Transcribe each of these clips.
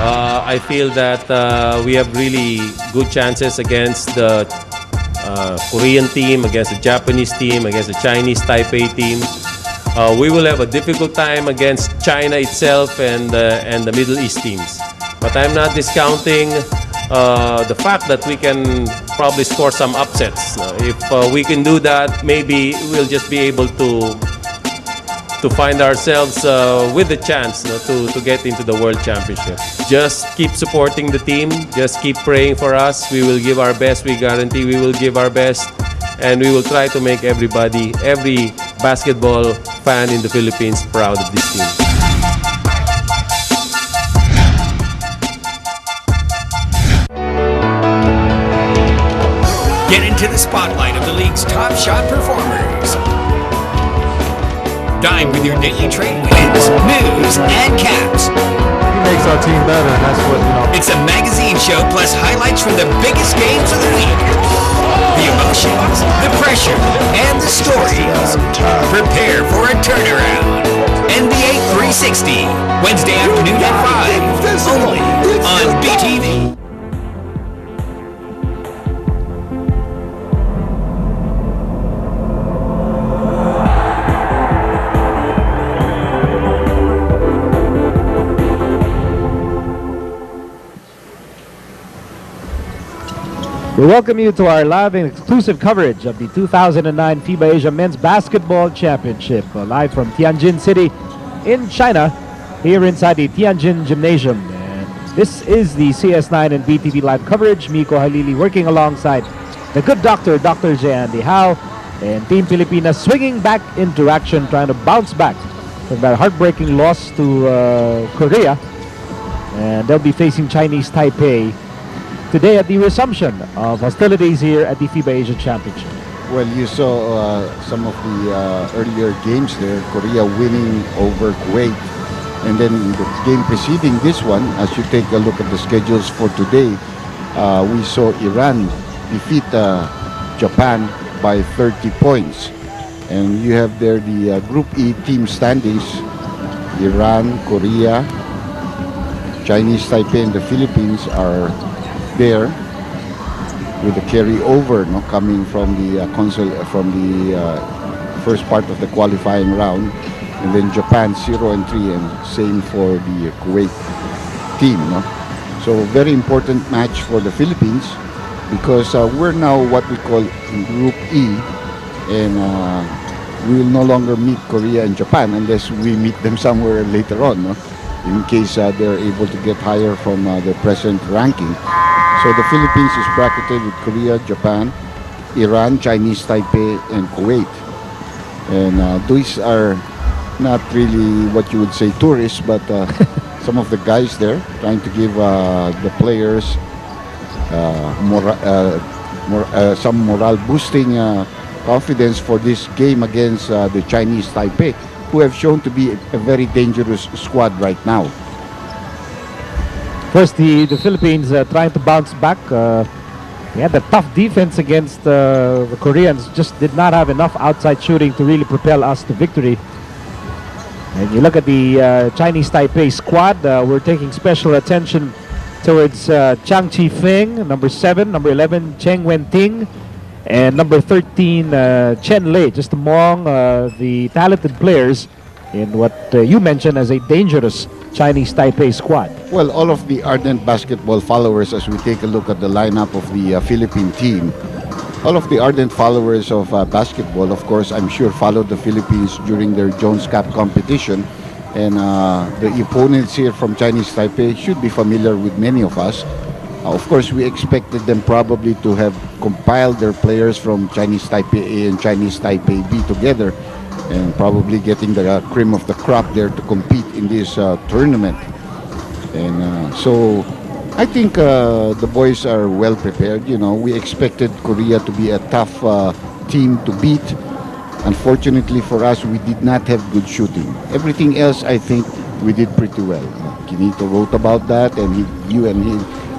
I feel that we have really good chances against the Korean team, against the Japanese team, against the Chinese Taipei team. We will have a difficult time against China itself and the Middle East teams. But I'm not discounting the fact that we can probably score some upsets. If we can do that, maybe we'll just be able to find ourselves with the chance to get into the World Championship. Just keep supporting the team. Just keep praying for us. We will give our best. We guarantee we will give our best. And we will try to make every basketball fan in the Philippines proud of this team. Get into the spotlight of the league's top shot performers. Dine with your daily trade wins, news, and caps. He makes our team better, and that's what, It's a magazine show plus highlights from the biggest games of the week. The emotions, the pressure, and the stories. Prepare for a turnaround. NBA 360, Wednesday afternoon at 5, only on BTV. We welcome you to our live and exclusive coverage of the 2009 FIBA Asia Men's Basketball Championship, live from Tianjin City in China, here inside the Tianjin Gymnasium. And this is the CS9 and BTV live coverage. Miko Halili working alongside the good doctor, Dr. J. Howe, and Team Pilipinas swinging back into action, trying to bounce back from that heartbreaking loss to Korea. And they'll be facing Chinese Taipei today at the resumption of hostilities here at the FIBA Asia Championship. Well, you saw some of the earlier games there, Korea winning over Kuwait. And then the game preceding this one, as you take a look at the schedules for today, we saw Iran defeat Japan by 30 points. And you have there the Group E team standings. Iran, Korea, Chinese Taipei, and the Philippines are there with the carryover coming from the first part of the qualifying round, and then Japan 0-3, and same for the Kuwait team. So very important match for the Philippines because we're now what we call in Group E, and we will no longer meet Korea and Japan unless we meet them somewhere later on, in case they're able to get higher from the present ranking. So the Philippines is bracketed with Korea, Japan, Iran, Chinese Taipei, and Kuwait. And these are not really what you would say tourists, but some of the guys there trying to give the players some morale boosting confidence for this game against the Chinese Taipei, who have shown to be a very dangerous squad right now. First, the Philippines trying to bounce back. They had a tough defense against the Koreans, just did not have enough outside shooting to really propel us to victory. And you look at the Chinese Taipei squad, we're taking special attention towards Chang Chi-Feng, number 7, number 11, Cheng Wen-Ting, and number 13, Chen Lei, just among the talented players in what you mentioned as a dangerous Chinese Taipei squad. Well, all of the ardent basketball followers, as we take a look at the lineup of the Philippine team, all of the ardent followers of basketball, of course, I'm sure followed the Philippines during their Jones Cup competition. And the opponents here from Chinese Taipei should be familiar with many of us. Of course, we expected them probably to have compiled their players from Chinese Taipei A and Chinese Taipei B together, and probably getting the cream of the crop there to compete in this tournament. And so I think the boys are well prepared. We expected Korea to be a tough team to beat. Unfortunately for us, we did not have good shooting. Everything else, I think, we did pretty well. Kinito wrote about that, and he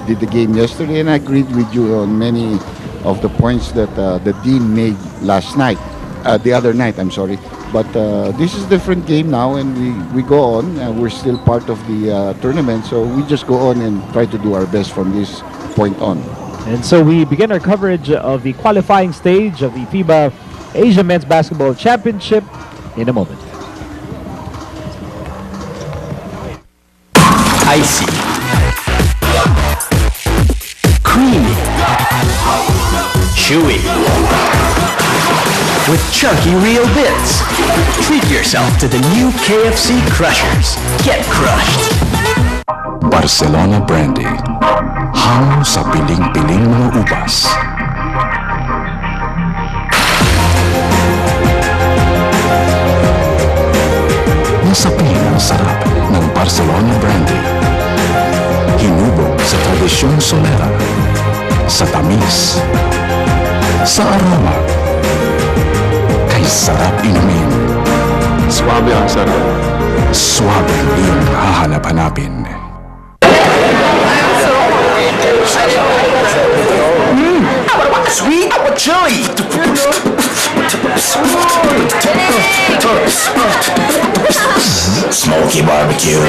did the game yesterday, and I agreed with you on many of the points that the Dean made the other night, I'm sorry. But this is a different game now, and we go on. We're still part of the tournament, so we just go on and try to do our best from this point on. And so we begin our coverage of the qualifying stage of the FIBA Asia Men's Basketball Championship in a moment. Icy, creamy, chewy, with chunky real bits. Treat yourself to the new KFC Crushers. Get crushed. Barcelona Brandy. Hango sa piling-piling mga ubas. Nasapin ang sarap ng Barcelona Brandy. Hinubog sa tradisyong solera. Sa tamis. Sa aroma. Kay sarap inumin. Suabe ang sarap. Suabe ang iyong hahanap-hanapin. Sweet or chili? Smoky barbecue.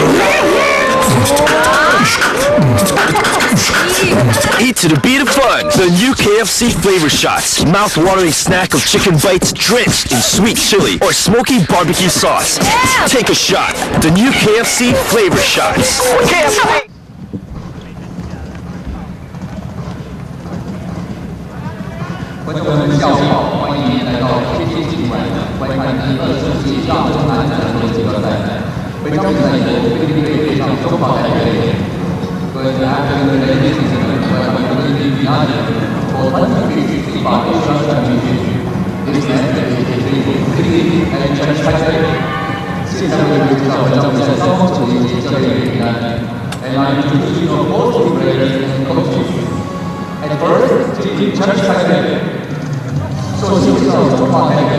Eat to the beat of fun. The new KFC Flavor Shots. Mouth-watering snack of chicken bites drenched in sweet chili or smoky barbecue sauce. Take a shot. The new KFC Flavor Shots. KFC. 观众朋友们，下午好，欢迎来到天津体育馆观看第20届亚洲男篮足球锦标赛。本场比赛由菲律宾队对上中华台北。Good afternoon, ladies and gentlemen. Welcome to the United for 2023 FIBA Asia Championship. This match is between Philippines and Japan. 现在为您介绍本场比赛双方球员及教练名单。And I introduce you to both team players and coaches. At first, Team Japan. 首先介绍中华台北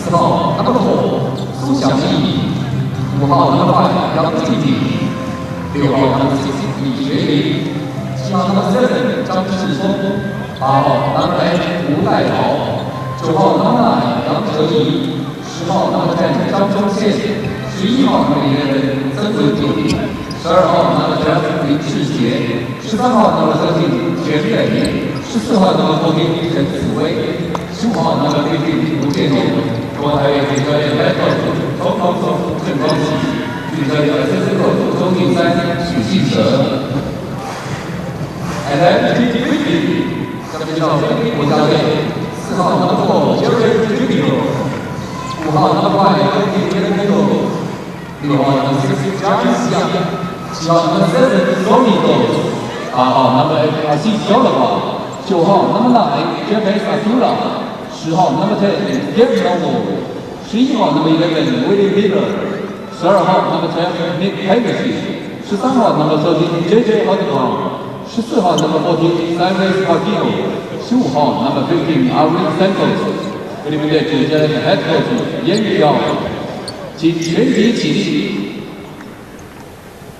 ，4号number 4苏祥义，5号number 5杨继鼎，6号number 6李学林，7号number 7张世聪，8号number 8吴代豪，9号number 9杨哲义，10号number 10张忠宪，11号number 11曾文鼎，12号number 12林志杰，13号number 13全磊，14号number 14陈子威。15号number 15吴建勇，中华台北主教练Head Coach钟高松、郑光启，主教练Assistant Coach钟定山、许信哲。And then Team Philippines，下面介绍菲律宾国家队，4号number 4Japeth Aguilar， 5号number 5Kerby Raymundo，6号number 6Japeth，7号number 7Raymundo，8号number 8Asi Taulava。9号number 9 Japeth Aguilar， 10号number 10 Gabe Norwood， 11号number 11 Willie Miller， 12号number 12 Pennisi， 13号number 13 JayJay Helterbrand， 14号number 14 Cyrus Baguio， 15号number 15 Arwind Santos。菲律宾队主教练 Head Coach 严宇耀，请全体起立，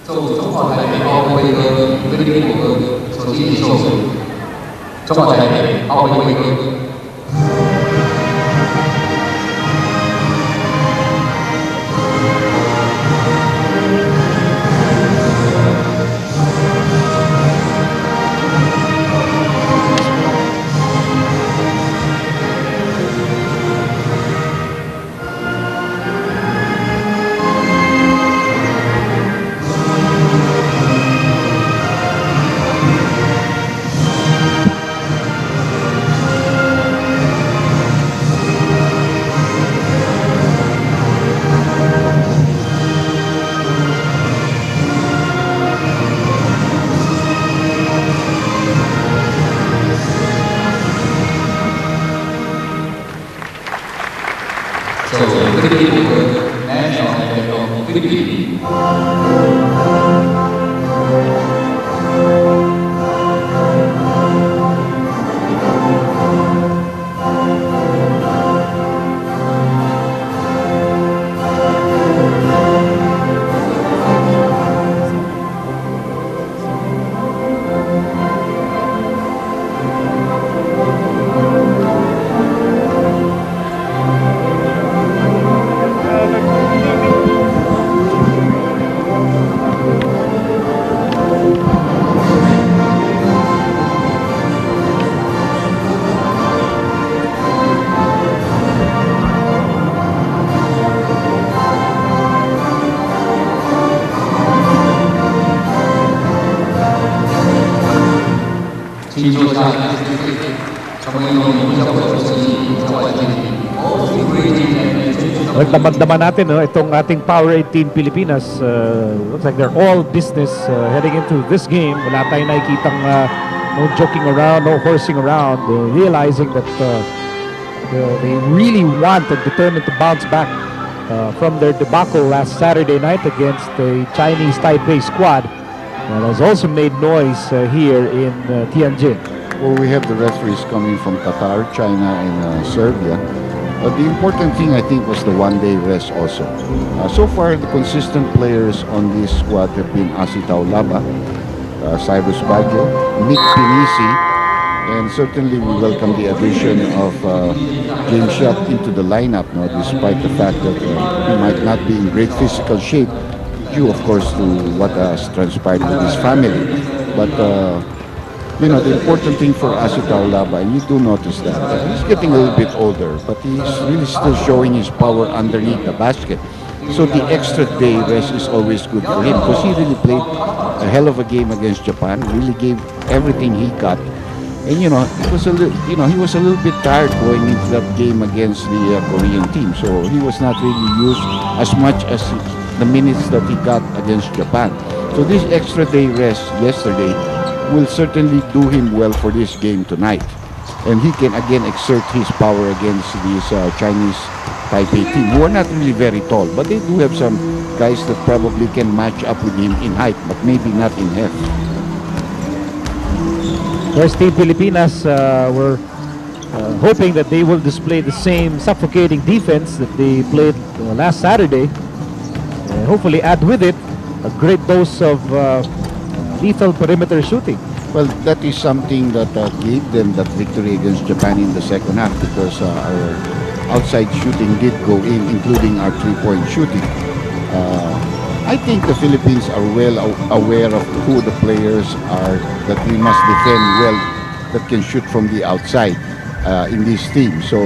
奏中华台北奥运会歌，菲律宾国歌，首先演奏。中华台北奥运会歌。请坐下，成为有名的国际台湾经理。Damdaman natin, no, itong ating Power 18 Pilipinas, looks like they're all business heading into this game. Wala tayong nakikitang no joking around, no horsing around, realizing that they really want and determined to bounce back from their debacle last Saturday night against the Chinese Taipei squad that has also made noise here in Tianjin. Well, we have the referees coming from Qatar, China, and Serbia. But the important thing, I think, was the one-day rest also. So far, the consistent players on this squad have been Asi Taulava, Cyrus Baguio, Pennisi, and certainly we welcome the addition of James Shop into the lineup, no, despite the fact that he might not be in great physical shape, due, of course, to what has transpired with his family. But you know, the important thing for Asi Taulava, and you do notice that he's getting a little bit older, but he's really still showing his power underneath the basket. So the extra day rest is always good for him because he really played a hell of a game against Japan. Really gave everything he got, and you know, it was he was a little bit tired going into that game against the Korean team. So he was not really used as much as the minutes that he got against Japan. So this extra day rest yesterday will certainly do him well for this game tonight, and he can again exert his power against these Chinese Taipei team, who are not really very tall, but they do have some guys that probably can match up with him in height, but maybe not in heft. First Team Pilipinas were hoping that they will display the same suffocating defense that they played last Saturday, and hopefully add with it a great dose of lethal perimeter shooting. Well, that is something that gave them that victory against Japan in the second half, because our outside shooting did go in, including our three-point shooting. I think the Philippines are well aware of who the players are that we must defend well, that can shoot from the outside in this team. So,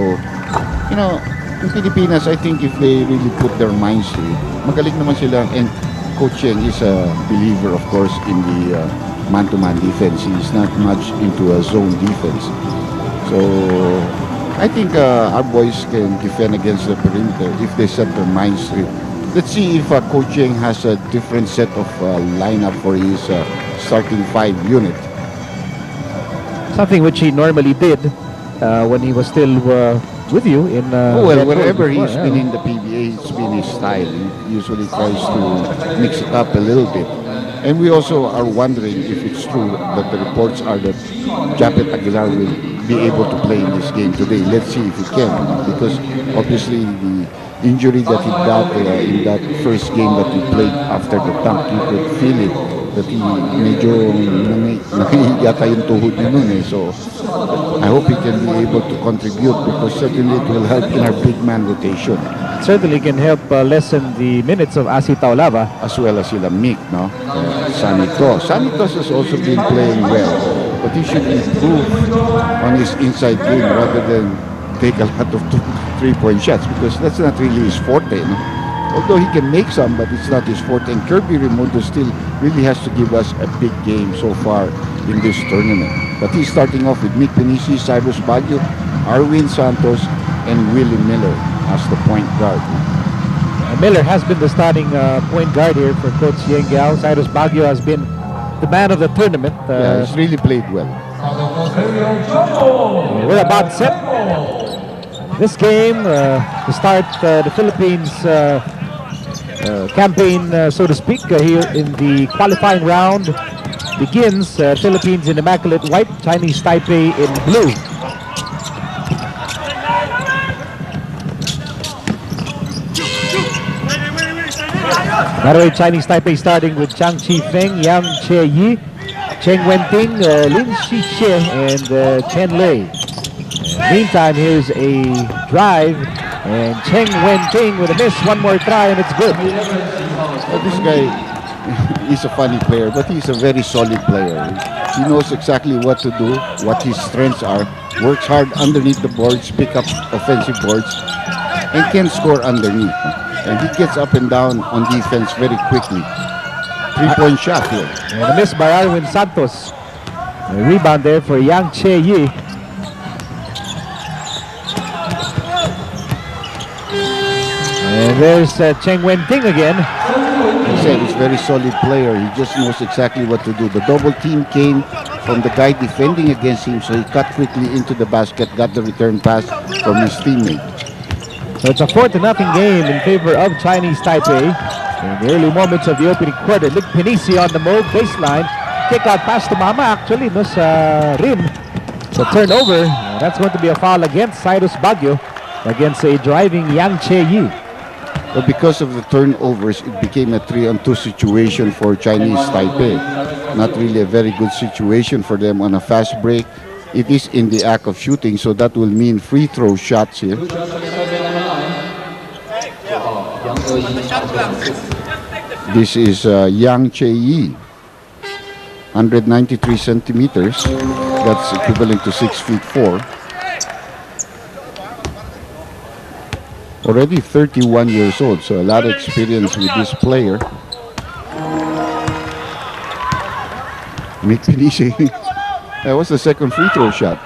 you know, in Pilipinas, I think if they really put their minds to it, magaling naman sila. And Coach Cheng is a believer, of course, in the man-to-man defense. He's not much into a zone defense. So I think our boys can defend against the perimeter if they set their minds to it. Let's see if Coach Cheng has a different set of lineup for his starting 5 unit. Something which he normally did when he was still with you in wherever he's been in the PBA, it's been his style. He usually tries to mix it up a little bit. And we also are wondering if it's true that the reports are that Japeth Aguilar will be able to play in this game today. Let's see if he can, because obviously the injury that he got in that first game that he played after the dunk, you could feel it, that he medyo yata yung tuhod niya nun eh. So I hope he can be able to contribute, because certainly it will help in our big man rotation. Certainly can help lessen the minutes of Asi Taulava, as well as sila Mick, no? Santos. Santos has also been playing well, but he should improve on his inside game rather than take a lot of three-point shots, because that's not really his forte, no? Although he can make some, but it's not his forte. And Kerby Raymundo still really has to give us a big game so far in this tournament. But he's starting off with Pennisi, Cyrus Baguio, Arwind Santos, and Willie Miller as the point guard. Miller has been the starting point guard here for Coach Yeng Giao. Cyrus Baguio has been the man of the tournament. Yeah, he's really played well. We're about set. This game to start the Philippines campaign, so to speak, here in the qualifying round begins. Philippines in immaculate white, Chinese Taipei in blue. By the way, Chinese Taipei starting with Chang Chi-Feng, Yang Che-Yi, Cheng Wen-Ting, Lin Shi-Xie, and Chen Lei. Meantime, here's a drive, and Cheng Wen-Ting with a miss. One more try, and it's good. This guy, he's a funny player, but he's a very solid player. He knows exactly what to do, what his strengths are, works hard underneath the boards, pick up offensive boards, and can score underneath. And he gets up and down on defense very quickly. Three-point shot here. And a miss by Arwind Santos. A rebound there for Yang Che-yi. And there's Cheng Wen-ting again. He said he's a very solid player. He just knows exactly what to do. The double team came from the guy defending against him, so he cut quickly into the basket, got the return pass from his teammate. So it's a 4-0 game in favor of Chinese Taipei. In the early moments of the opening quarter, Nick Pennisi on the move, baseline. Kick out pass to Mama actually, no sa rim. The turnover, that's going to be a foul against Cyrus Baguio against a driving Yang Che-yi. But because of the turnovers, it became a 3-on-2 situation for Chinese Taipei. Not really a very good situation for them on a fast break. It is in the act of shooting, so that will mean free throw shots here. This is Yang Che-yi, 193 centimeters. That's equivalent to 6'4". Already 31 years old, so a lot of experience with this player. Mick Pennisi. That was the second free throw shot.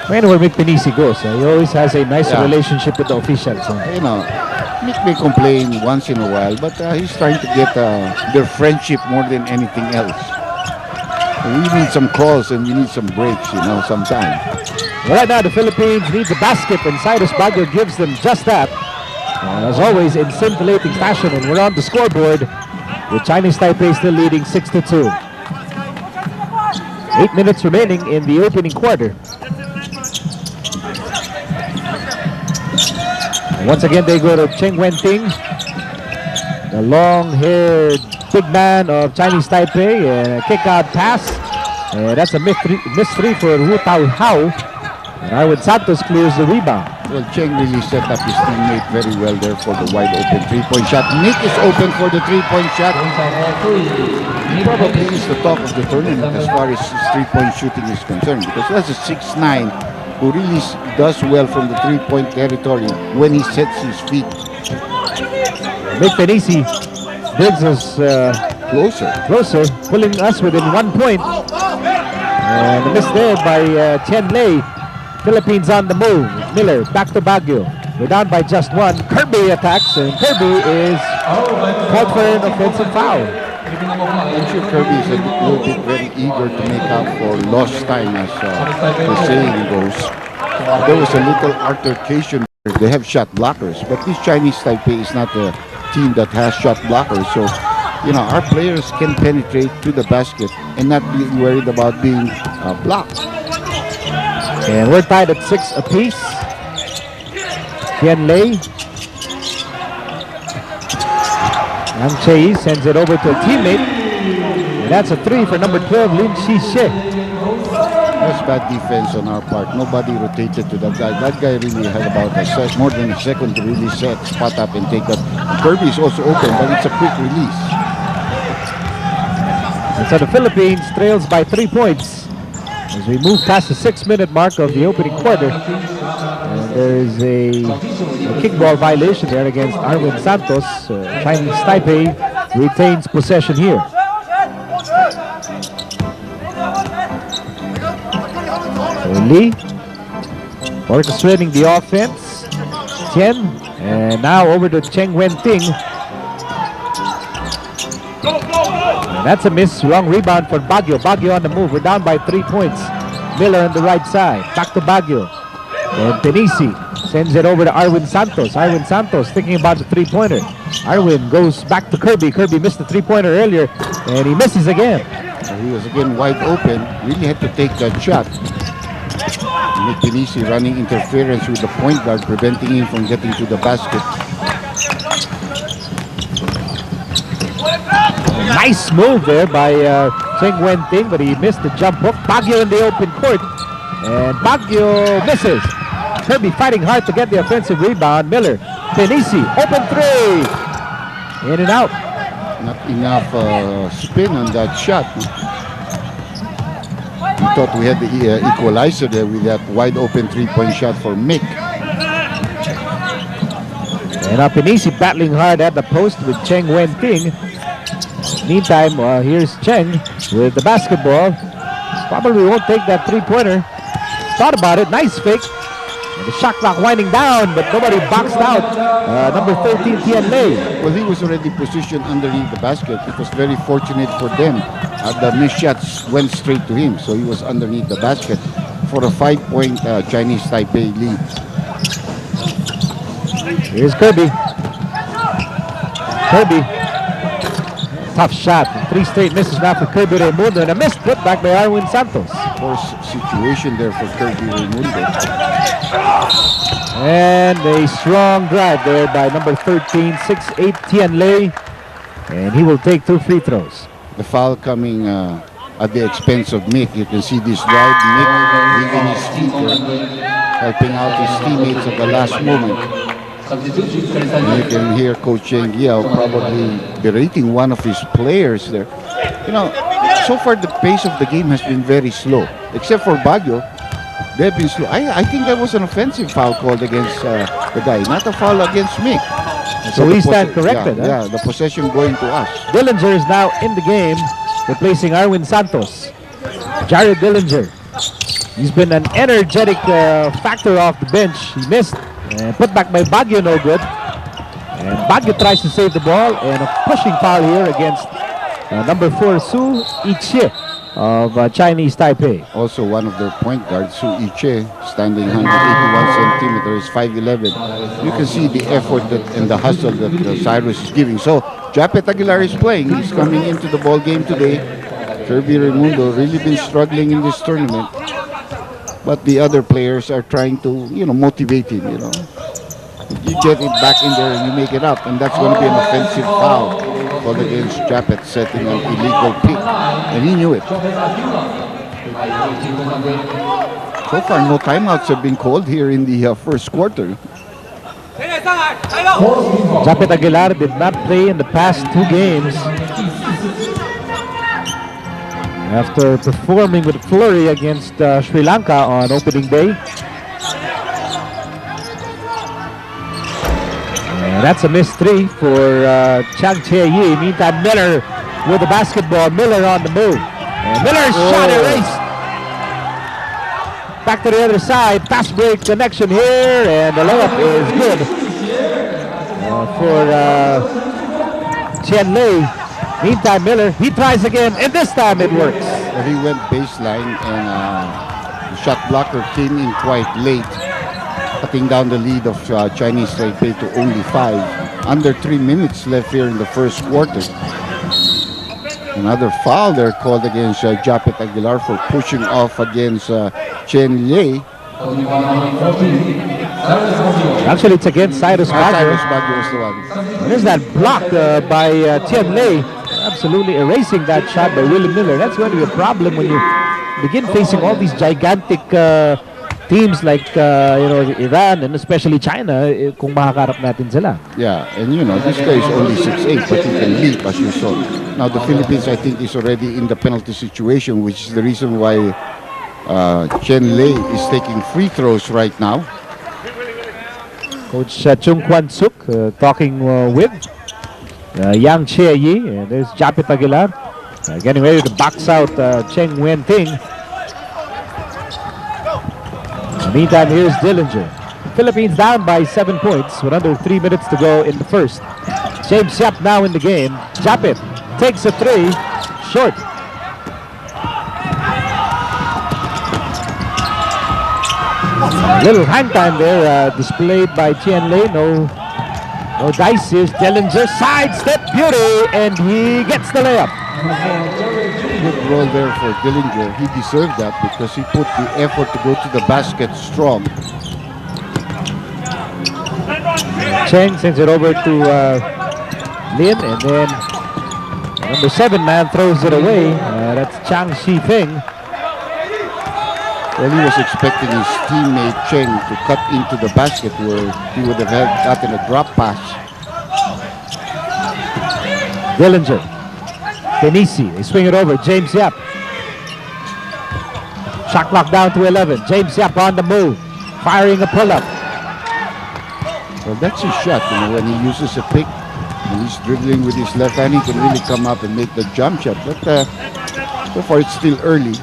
Whenever Mick Pennisi goes, he always has a nice relationship with the officials. You know, Mick may complain once in a while, but he's trying to get their friendship more than anything else. We need some calls and we need some breaks, you know, sometime. Right now, the Philippines needs a basket, and Cyrus Baguio gives them just that. And as always, in scintillating fashion, and we're on the scoreboard with Chinese Taipei still leading 6-2. 8 minutes remaining in the opening quarter. And once again, they go to Cheng Wen-ting, the long-haired big man of Chinese Taipei. A kick-out pass. That's a missed three for Wu Tao Hao. And Arwind Santos clears the rebound. Well, Cheng really set up his teammate very well there for the wide open three-point shot. Nick is open for the three-point shot. He probably is the top of the tournament as far as his three-point shooting is concerned, because that's a 6'9" who really does well from the three-point territory when he sets his feet. Nick Pennisi brings us closer, pulling us within 1 point. And a miss there by Tian Lei. Philippines on the move. Miller back to Baguio. We're down by just one. Kerby attacks, and Kerby is called for an offensive foul. I'm sure Kerby is a little bit very eager to make up for lost time, as the saying goes. There was a little altercation. They have shot blockers, but this Chinese Taipei is not a team that has shot blockers. So, you know, our players can penetrate to the basket and not be worried about being blocked. And we're tied at 6 apiece. Tian Lei. Yang Che-yi sends it over to a teammate. And that's a 3 for number 12, Lin Shi-she. That's bad defense on our part. Nobody rotated to that guy. That guy really had about more than a second to really set, spot up, and take that. Kerby is also open, but it's a quick release. And so the Philippines trails by 3 points as we move past the 6-minute mark of the opening quarter. And there is a kickball violation there against Arwind Santos. Chinese Taipei retains possession here. So Lee orchestrating the offense. Tian, and now over to Cheng Wen-ting. And that's a miss. Wrong rebound for Baguio. Baguio on the move. We're down by 3 points. Miller on the right side. Back to Baguio. And Pennisi sends it over to Arwind Santos. Arwind Santos thinking about the three-pointer. Arwind goes back to Kerby. Kerby missed the three-pointer earlier, and he misses again. He was again wide open. Really had to take that shot. Pennisi running interference with the point guard, preventing him from getting to the basket. Nice move there by Cheng Wen-ting, but he missed the jump hook. Baguio in the open court, and Baguio misses. Kerby fighting hard to get the offensive rebound. Miller, Pennisi, open three. In and out. Not enough spin on that shot. We thought we had the equalizer there with that wide open three-point shot for Mick. And now Pennisi battling hard at the post with Cheng Wen-ting. Meantime, here's Cheng with the basketball. Probably won't take that three-pointer. Thought about it. Nice fake. And the shot clock winding down, but nobody boxed out. Number 13, Tian Lei. Well, he was already positioned underneath the basket. It was very fortunate for them. The missed shots went straight to him, so he was underneath the basket for a 5-point Chinese Taipei lead. Here's Kerby. Kerby. Tough shot. 3 straight misses now for Kerby Raymundo, and a missed put back by Arwind Santos. Force situation there for Kerby Raymundo. And a strong drive there by number 13, 6'8", Tian Lei. And he will take 2 free throws. The foul coming at the expense of Mick. You can see this drive. Mick leaving his feet there, helping out his teammates at the last moment. And you can hear Coach Cheng Giao probably berating one of his players there. You know, so far the pace of the game has been very slow. Except for Baguio, they've been slow. I think that was an offensive foul called against the guy, not a foul against Mick. So we stand corrected. Yeah, the possession going to us. Dillinger is now in the game, replacing Arwind Santos. Jared Dillinger. He's been an energetic factor off the bench. He missed. And put back by Baguio, no good. And Baguio tries to save the ball, and a pushing foul here against number 4, Su Ichie of Chinese Taipei. Also one of their point guards, Su Ichie, standing 181 centimeters, 5'11". You can see the effort and the hustle that Cyrus is giving. So Japeth Aguilar is playing. He's coming into the ball game today. Kerby Raymundo really been struggling in this tournament. But the other players are trying to, motivate him, You get it back in there and you make it up. And that's going to be an offensive foul called against Japeth, setting an illegal pick. And he knew it. So far, no timeouts have been called here in the first quarter. Japeth Aguilar did not play in the past 2 games. After performing with flurry against Sri Lanka on opening day. And that's a missed 3 for Chang Che-Yi. Meantime, Miller with the basketball. Miller on the move. And Miller's shot erased. Back to the other side. Fast break connection here. And the layup is good for Tian Lei. Meantime, Miller, he tries again, and this time it works. He went baseline, and the shot blocker came in quite late, cutting down the lead of Chinese Taipei to only 5. Under 3 minutes left here in the first quarter. Another foul there called against Japeth Aguilar for pushing off against Chen Lei. Actually, it's against Cyrus Baguio. Cyrus Baguio was the one. There's that block by Tian Lei. Absolutely erasing that shot by Willie Miller. That's going to be a problem when you begin facing all these gigantic teams like Iran and especially China kung makakarap natin sila. Yeah, and this guy is only 6'8", but he can leap, as you saw. Now the Philippines, I think, is already in the penalty situation, which is the reason why Chen Lei is taking free throws right now. Coach Chung Kwan Suk talking with Yang Che-Yi. And there's Japeth Aguilar getting ready to box out Cheng Wen-Ting. Meantime, here's Dillinger. Philippines down by 7 points with under 3 minutes to go in the first. James Yap now in the game. Japeth takes a 3, short. A little hang time there displayed by Tian Lei. No dice. Here's Dillinger, sidestep beauty, and he gets the layup. Good roll there for Dillinger. He deserved that because he put the effort to go to the basket strong. Cheng sends it over to Lin, and then number 7 man throws it away. That's Chang Shi-Feng. Well, he was expecting his teammate Cheng to cut into the basket where he would have gotten a drop pass. Dillinger. Pennisi. They swing it over. James Yap. Shot clock down to 11. James Yap on the move. Firing a pull-up. Well, that's his shot. When he uses a pick, When he's dribbling with his left hand, he can really come up and make the jump shot. But so far, it's still early.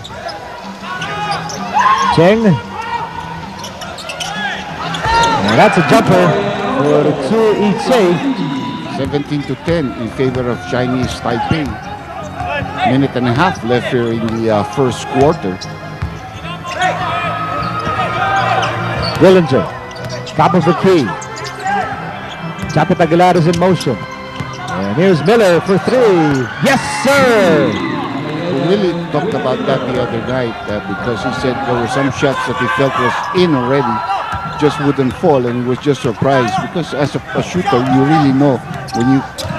Cheng. And that's a jumper for Tzu Ichei. 17-10 in favor of Chinese Taipei. Minute and a half left here in the first quarter. Dillinger, top of the key. Japeth Aguilar is in motion. And here's Miller for three. Yes, sir! Willie talked about that the other night because he said there were some shots that he felt was in already, just wouldn't fall, and he was just surprised because as a shooter, you really know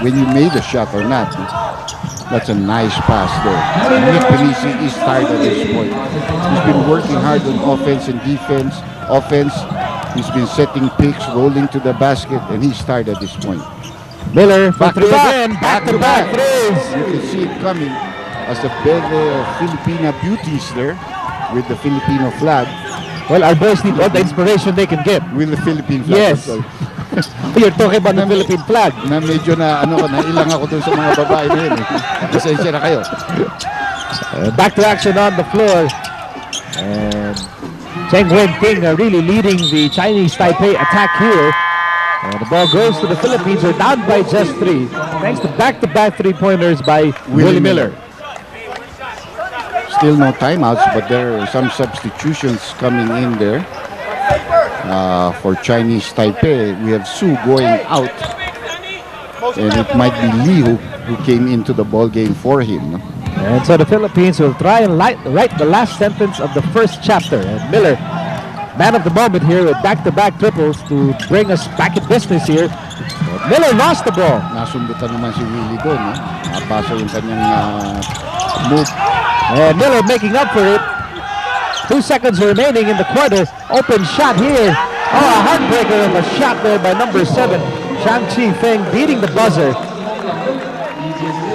when you made a shot or not. That's a nice pass there. Pennisi is tired at this point. He's been working hard on offense and defense. He's been setting picks, rolling to the basket, and he's tired at this point. Miller for Back to three back. again. Back-to-back threes. You can see it coming as a bevy of Filipina beauties there with the Filipino flag. Well, our boys need all the inspiration they can get. With the Philippine flag. Yes. You're talking about the Philippine flag. Na medyo nailang ako dun sa mga babae na yun. Pasensya na kayo. Back to action on the floor. And Cheng Wen-ting really leading the Chinese Taipei attack here. And the ball goes to the Philippines. They're down by just three. Thanks to back-to-back three-pointers by Willie Miller. Still no timeouts, but there are some substitutions coming in there. For Chinese Taipei, we have Su going out, and it might be Lee who came into the ball game for him. And so the Philippines will try and write the last sentence of the first chapter. And Miller, man of the moment here with back-to-back triples to bring us back in business here. But Miller lost the ball. Nasundutan naman si Willie doon. Napasa yung kanyang move. And Miller making up for it. 2 seconds remaining in the quarter. Open shot here. Oh, a heartbreaker of a shot there by number 7. Chang Chi-Feng beating the buzzer.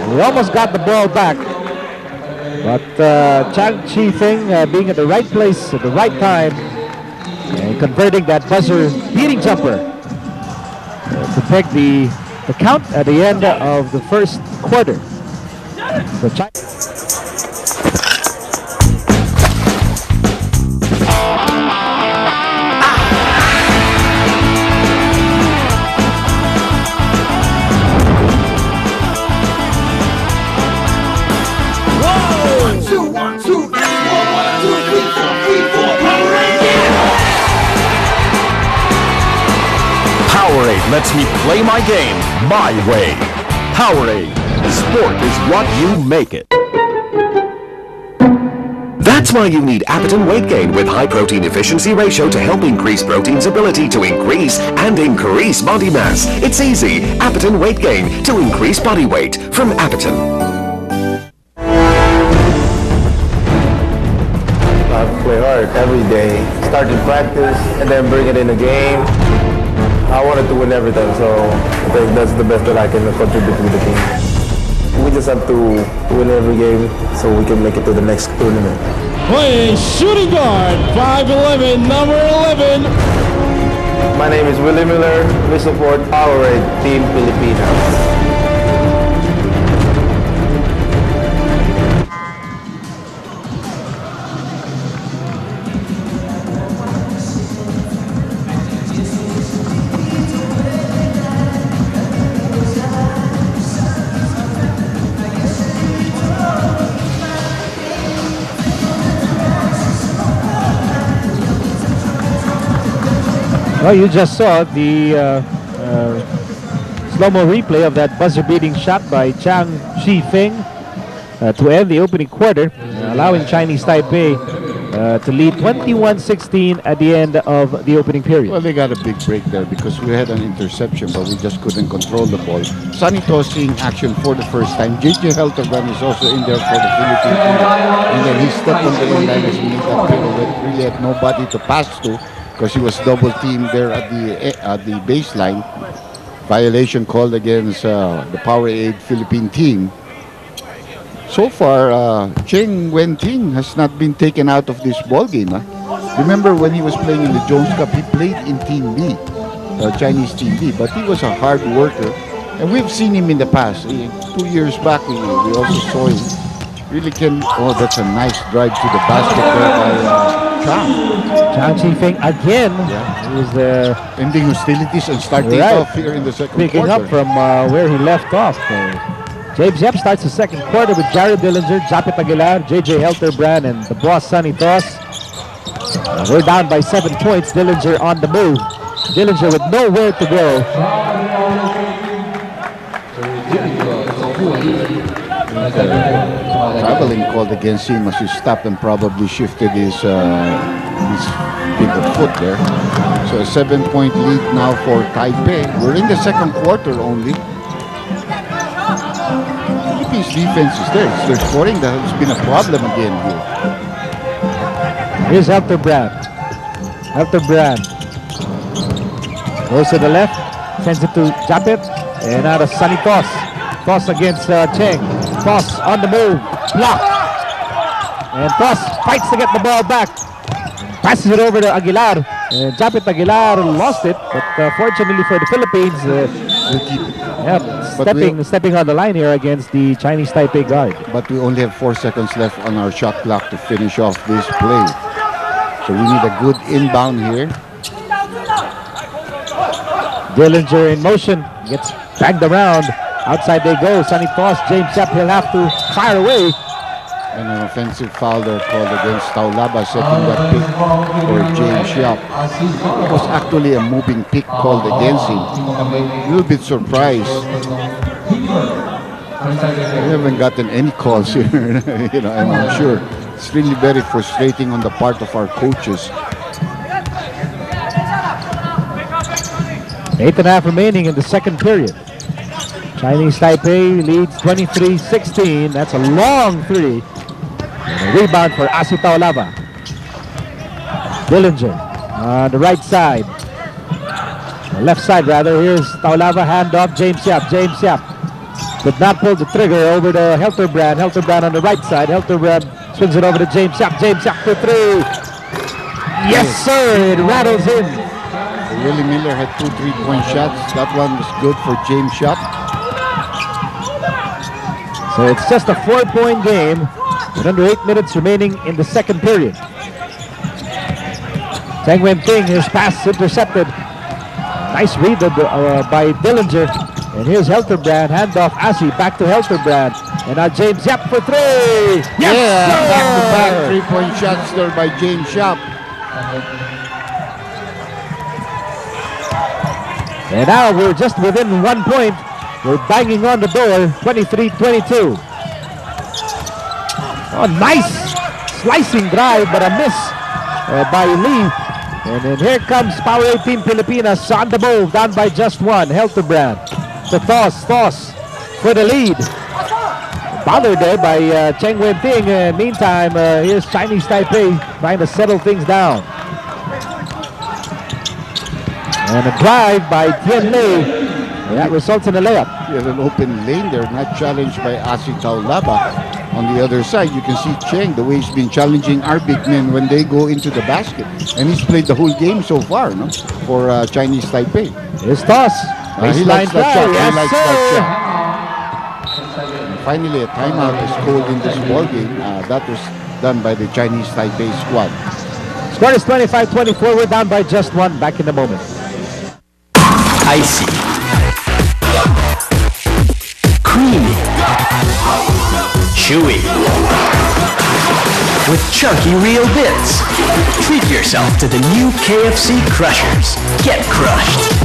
We almost got the ball back. But Chang Chi-Feng being at the right place at the right time and converting that buzzer beating jumper to take the count at the end of the first quarter. So Powerade lets me play my game my way. Powerade. Sport is what you make it. That's why you need Appetin Weight Gain with high protein efficiency ratio to help increase protein's ability to increase body mass. It's easy. Appetin Weight Gain to increase body weight from Appetin. I play hard every day. Start in practice and then bring it in the game. I wanted to win everything, so I think that's the best that I can contribute to the team. We just have to win every game so we can make it to the next tournament. Playing shooting guard, 5'11", number 11. My name is Willie Miller. We support Powerade Team Pilipinas. Well, you just saw the slow-mo replay of that buzzer-beating shot by Chang Chi-Feng to end the opening quarter, allowing Chinese Taipei to lead 21-16 at the end of the opening period. Well, they got a big break there because we had an interception, but we just couldn't control the ball. Sonny Thoss seeing action for the first time. JayJay Helterbrand is also in there for the Philippines team. And then he stepped on the wing line as he made that play, but really had nobody to pass to, because he was double teamed there at the baseline. Violation called against the Powerade Philippine team. So far, Cheng Wen-ting has not been taken out of this ball game. Remember when he was playing in the Jones Cup, he played in Team B, Chinese Team B, but he was a hard worker And we've seen him in the past. 2 years back, we also saw him. Really can. Oh, that's a nice drive to the basket there by Chang. Chang Chi-Feng again. Yeah. He was ending hostilities and starting off here in the second picking quarter. up from where he left off. James Yep starts the second quarter with Jared Dillinger, Japeth Aguilar, JayJay Helterbrand, and the boss Asi Taulava. We're down by 7 points. Dillinger on the move. Dillinger with nowhere to go. Traveling called against him as he stopped and probably shifted his bigger foot there. So a 7-point lead now for Taipei. We're in the second quarter only. Philippines defense is there. They're scoring. That has been a problem again here. Here's Helterbrand. Helterbrand goes to the left, sends it to Japeth, and out of Asi Taulava. Thoss against Cheng. Thoss on the move, blocked. And Thoss fights to get the ball back. Passes it over to Aguilar. And Japeth Aguilar lost it, but fortunately for the Philippines, stepping on the line here against the Chinese Taipei guard. But we only have 4 seconds left on our shot clock to finish off this play. So we need a good inbound here. Dillinger in motion, gets banged around. Outside they go. Asi Taulava, James Yap, he'll have to fire away. And an offensive foul there called against Taulava, setting that pick for James Yap. It was actually a moving pick called against him. A little bit surprised. We haven't gotten any calls here, and I'm sure it's really very frustrating on the part of our coaches. 8.5 remaining in the second period. Chinese Taipei leads 23-16. That's a long three. And a rebound for Asi Taulava. Dillinger on the right side. The left side rather. Here's Taulava, handoff, James Yap. James Yap could not pull the trigger over to Helterbrand. Helterbrand on the right side. Helterbrand swings it over to James Yap. James Yap for three. Yes, sir. It rattles in. Willie Miller had 2 3-point shots. That one was good for James Yap. So it's just a 4-point game with under 8 minutes remaining in the second period. Tang Wen-ting, his pass intercepted. Nice read by Dillinger. And here's Helterbrand, handoff Asi, back to Helterbrand. And now James Yap for three. Yes, back-to-back 3-point shots there by James Yap. And now we're just within 1 point. We're banging on the door, 23-22. Oh, nice slicing drive, but a miss by Lee. And then here comes Power 18 Pilipinas on the move, down by just one. Helterbrand to Thoss. Thoss for the lead. Bothered there by Cheng Wen-ting. Meantime, here's Chinese Taipei trying to settle things down. And a drive by Tian Lei. That results in a layup. He had an open lane there, not challenged by Asi Taulava. On the other side, you can see Cheng, the way he's been challenging our big men when they go into the basket. And he's played the whole game so far, for Chinese Taipei. Here's Thoss. He likes that shot. He likes that shot. And finally, a timeout is called in this ball game. That was done by the Chinese Taipei squad. Score is 25-24. We're down by just one. Back in a moment. Icy, creamy, chewy, with chunky real bits. Treat yourself to the new KFC Crushers. Get crushed.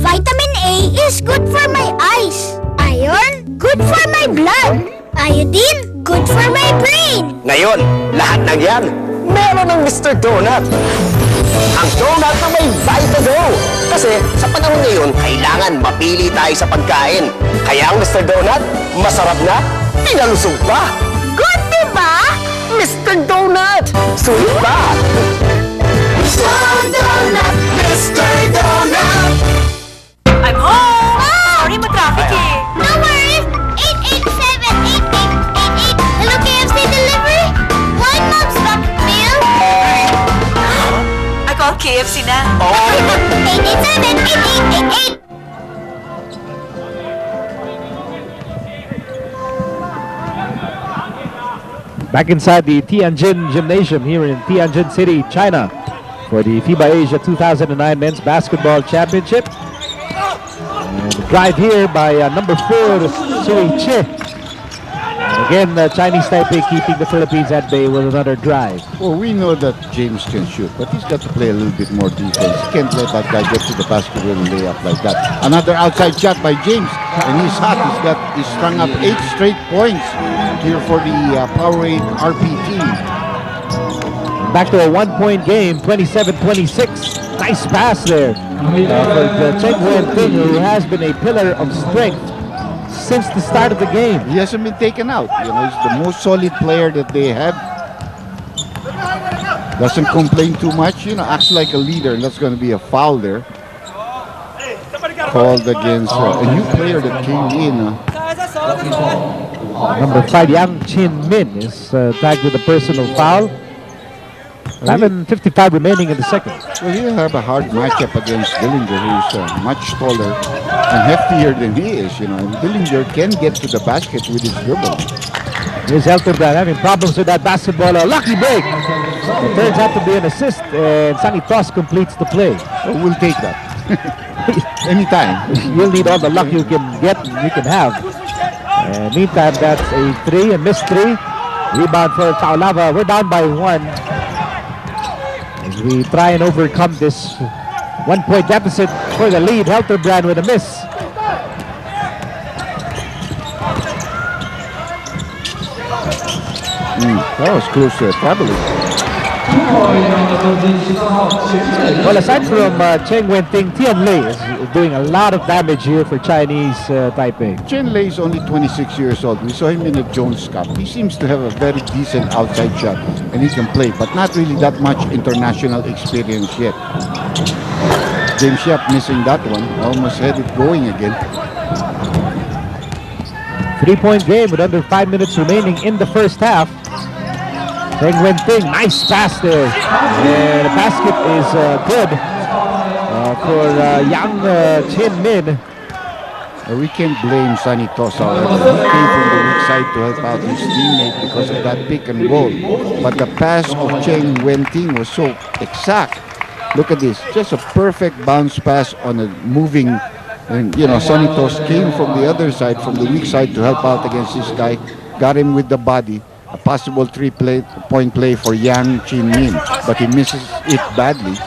Vitamin A is good for my eyes. Iron, good for my blood. Iodine, good for my brain. Ngayon, lahat ng yan, meron ng Mr. Donut. Ang donut na may Vitago. Kasi sa panahon ngayon, kailangan mapili tayo sa pagkain. Kaya ang Mr. Donut, masarap na, pinalusog pa. Good, diba? Mr. Donut, sulit pa. Mr. Donut, Mr. Donut. I'm home! Sorry, ma-traffic eh. No worries. 887-8888. Hello, KFC delivery? One mom's back meal? I call KFC na. 887-8888. Back inside the Tianjin Gymnasium here in Tianjin City, China, for the FIBA Asia 2009 Men's Basketball Championship. And the drive here by number 4, Sui Che. And again, Chinese Taipei keeping the Philippines at bay with another drive. Well, we know that James can shoot, but he's got to play a little bit more defense. He can't let that guy get to the basket and lay up like that. Another outside shot by James, and he's hot. He's strung up 8 straight points here for the Power 8 RP team. Back to a 1-point game, 27-26. Nice pass there for Cheng Wen-ting, who has been a pillar of strength since the start of the game. He hasn't been taken out. You know, he's the most solid player that they have. Doesn't complain too much. You know, acts like a leader. And that's going to be a foul there. Called against a new player that came in. Number 5, Yang Chin Min is tagged with a personal foul. 11:55 remaining in the second. Well, he'll have a hard matchup against Dillinger, who's much taller and heftier than he is. You know, and Dillinger can get to the basket with his dribble. Here's Helterbrand having problems with that basketball. A lucky break. It turns out to be an assist, and Asi Taulava completes the play. Well, we'll take that. Anytime. You'll need all the luck you can get, you can have. Meantime, that's a 3, a missed 3. Rebound for Taulava. We're down by 1. As we try and overcome this 1-point deficit for the lead, Helterbrand with a miss. That was close to a traveling. Well, aside from Cheng Wen-ting, Tian Lei is doing a lot of damage here for Chinese Taipei. Tian Lei is only 26 years old. We saw him in the Jones Cup. He seems to have a very decent outside shot, and he can play, but not really that much international experience yet. James Yap missing that one. Almost had it going again. 3-point game with under 5 minutes remaining in the first half. Cheng Wen-ting, nice pass there. And the basket is good for Yang Chin Min. We can't blame Asi Taulava. He came from the weak side to help out his teammate because of that pick and roll. But the pass of Cheng Wen-ting was so exact. Look at this, just a perfect bounce pass on a moving. And you know, Asi Taulava came from the other side, from the weak side, to help out against this guy. Got him with the body. A possible 3-point play for Yang Chin Min, but he misses it badly.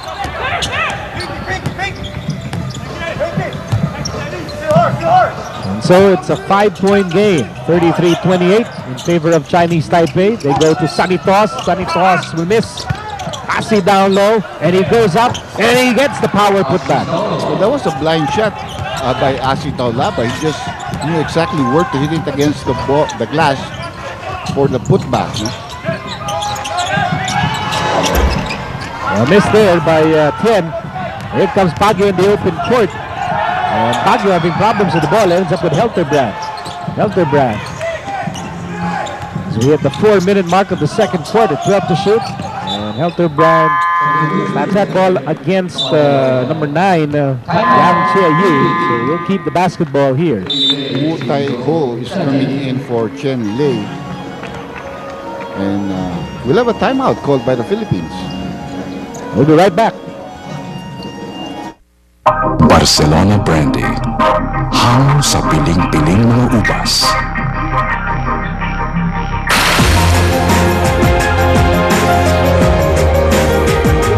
And so it's a 5-point game, 33-28 in favor of Chinese Taipei. They go to Asi Taulava. Asi Taulava will miss. Asi down low, and he goes up, and he gets the power put back. So that was a blind shot by Asi Taulava. He just knew exactly where to hit it against the glass for the putback. A miss there by Tien. Here comes Baguio in the open court. And Baguio having problems with the ball, ends up with Helterbrand. So we hit the 4-minute mark of the second quarter, 12 to shoot. And Helterbrand slaps that ball against number 9, Yang Chia-Yu. So we'll keep the basketball here. Wu Tai Ho is coming in for Chen Lei. And we'll have a timeout called by the Philippines. We'll be right back. Barcelona Brandy. Hango sa piling-piling mga ubas.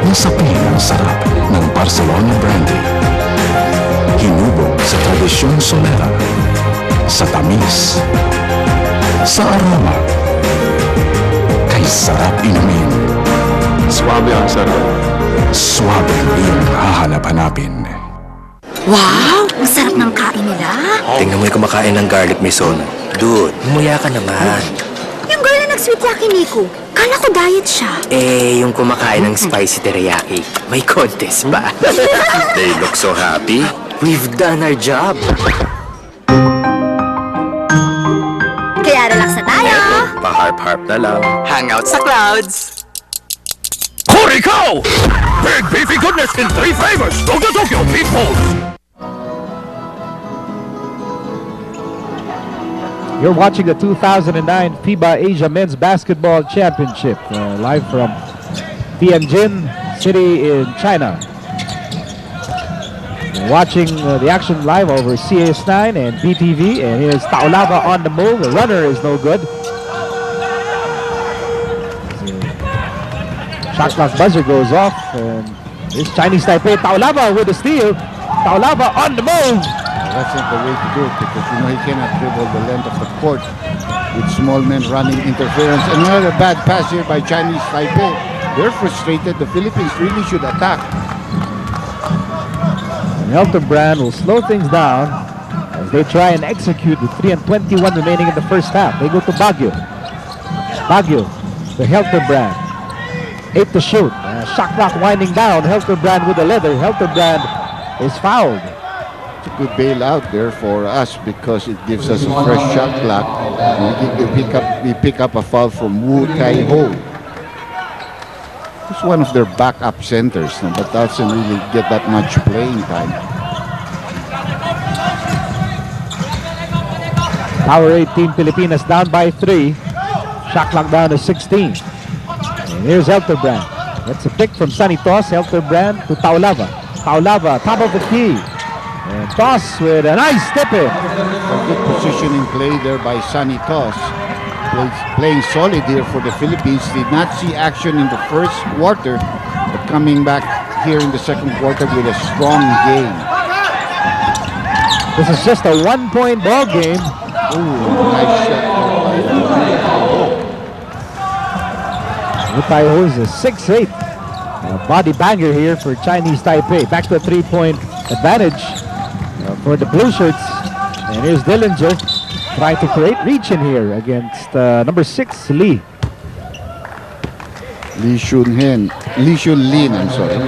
Nasapin ang sarap ng Barcelona Brandy. Hinubog sa tradisyong solera. Sa tamis. Sa aroma. Sarap inumin. Suabe ang sarap. Suabe ang iyong hahanap-hanapin. Wow! Ang sarap ng kain nila. Tingnan mo yung kumakain ng garlic miso. Dude, umuya ka naman. Yung girl na nag-sweet yakiniku, kala ko diet siya. Yung kumakain ng spicy teriyaki, may contest ba? They look so happy. We've done our job. Kaya relax na tayo. Pa-harp-harp na lang. Hangout sa clouds. Holy cow! Big beefy goodness in 3 flavors. Tokyo meatballs. You're watching the 2009 FIBA Asia Men's Basketball Championship live from Tianjin City in China. Watching the action live over CS9 and BTV, and here's Taulava on the move. The runner is no good. Shot clock buzzer goes off, and here's Chinese Taipei. Taulava with the steal. Taulava on the move. That's not the way to do it, because he cannot dribble the length of the court with small men running interference. Another bad pass here by Chinese Taipei. They're frustrated. The Philippines really should attack. And Helterbrand will slow things down as they try and execute with 3:21 remaining in the first half. They go to Baguio. Baguio to Helterbrand. 8 to shoot. Shot clock winding down. Helterbrand with the leather. Helterbrand is fouled. It's a good bailout there for us because it gives us a fresh shot clock. We pick up a foul from Wu Tai-ho. He's one of their backup centers, but doesn't really get that much playing time. Power 8 Team Pilipinas down by 3. Shot clock down to 16. And here's Helterbrand. That's a pick from Sunny Thoss. Helterbrand to Taulava. Taulava, top of the key. And Thoss with a nice step in. A good positioning play there by Sunny Thoss. Playing solid here for the Philippines. Did not see action in the first quarter, but coming back here in the second quarter with a strong game. This is just a 1-point ball game. Ooh, nice shot Wu Tai-ho is a 6'8". Body banger here for Chinese Taipei. Back to a 3-point advantage for the blue shirts. And here's Dillinger trying to create reach in here against number 6, Lee. Lee Shun Lin, I'm sorry.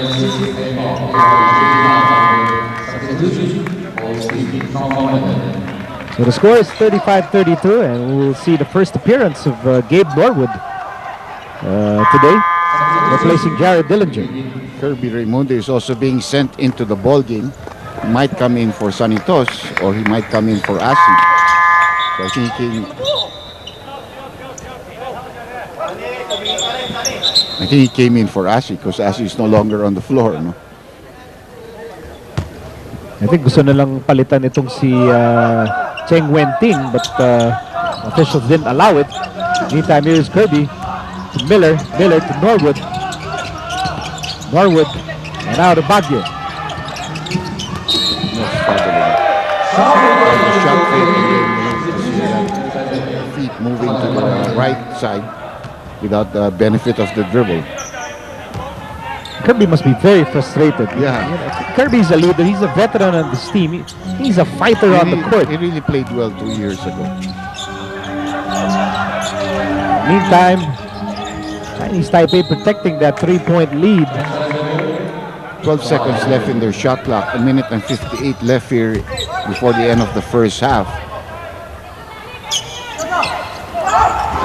So the score is 35-32, and we'll see the first appearance of Gabe Norwood today, replacing Jared Dillinger. Kerby Raymundo is also being sent into the ball game. He might come in for Sunny Thoss, or he might come in for Asi. So I think he came in for Asi because Asi is no longer on the floor. No? I think gusto na lang palitan itong si Cheng Wen-ting, but officials didn't allow it. Meantime, here's Kerby to Miller to Norwood. Norwood, and out of Baguio. Shot fake again. Feet moving to the right side without the benefit of the dribble. Kerby must be very frustrated. Yeah. Kirby's a leader. He's a veteran on this team. He's a fighter on the court. He really played well 2 years ago. Meantime, Chinese Taipei protecting that 3-point lead. 12 seconds left in their shot clock. 1 minute and 58 left here before the end of the first half.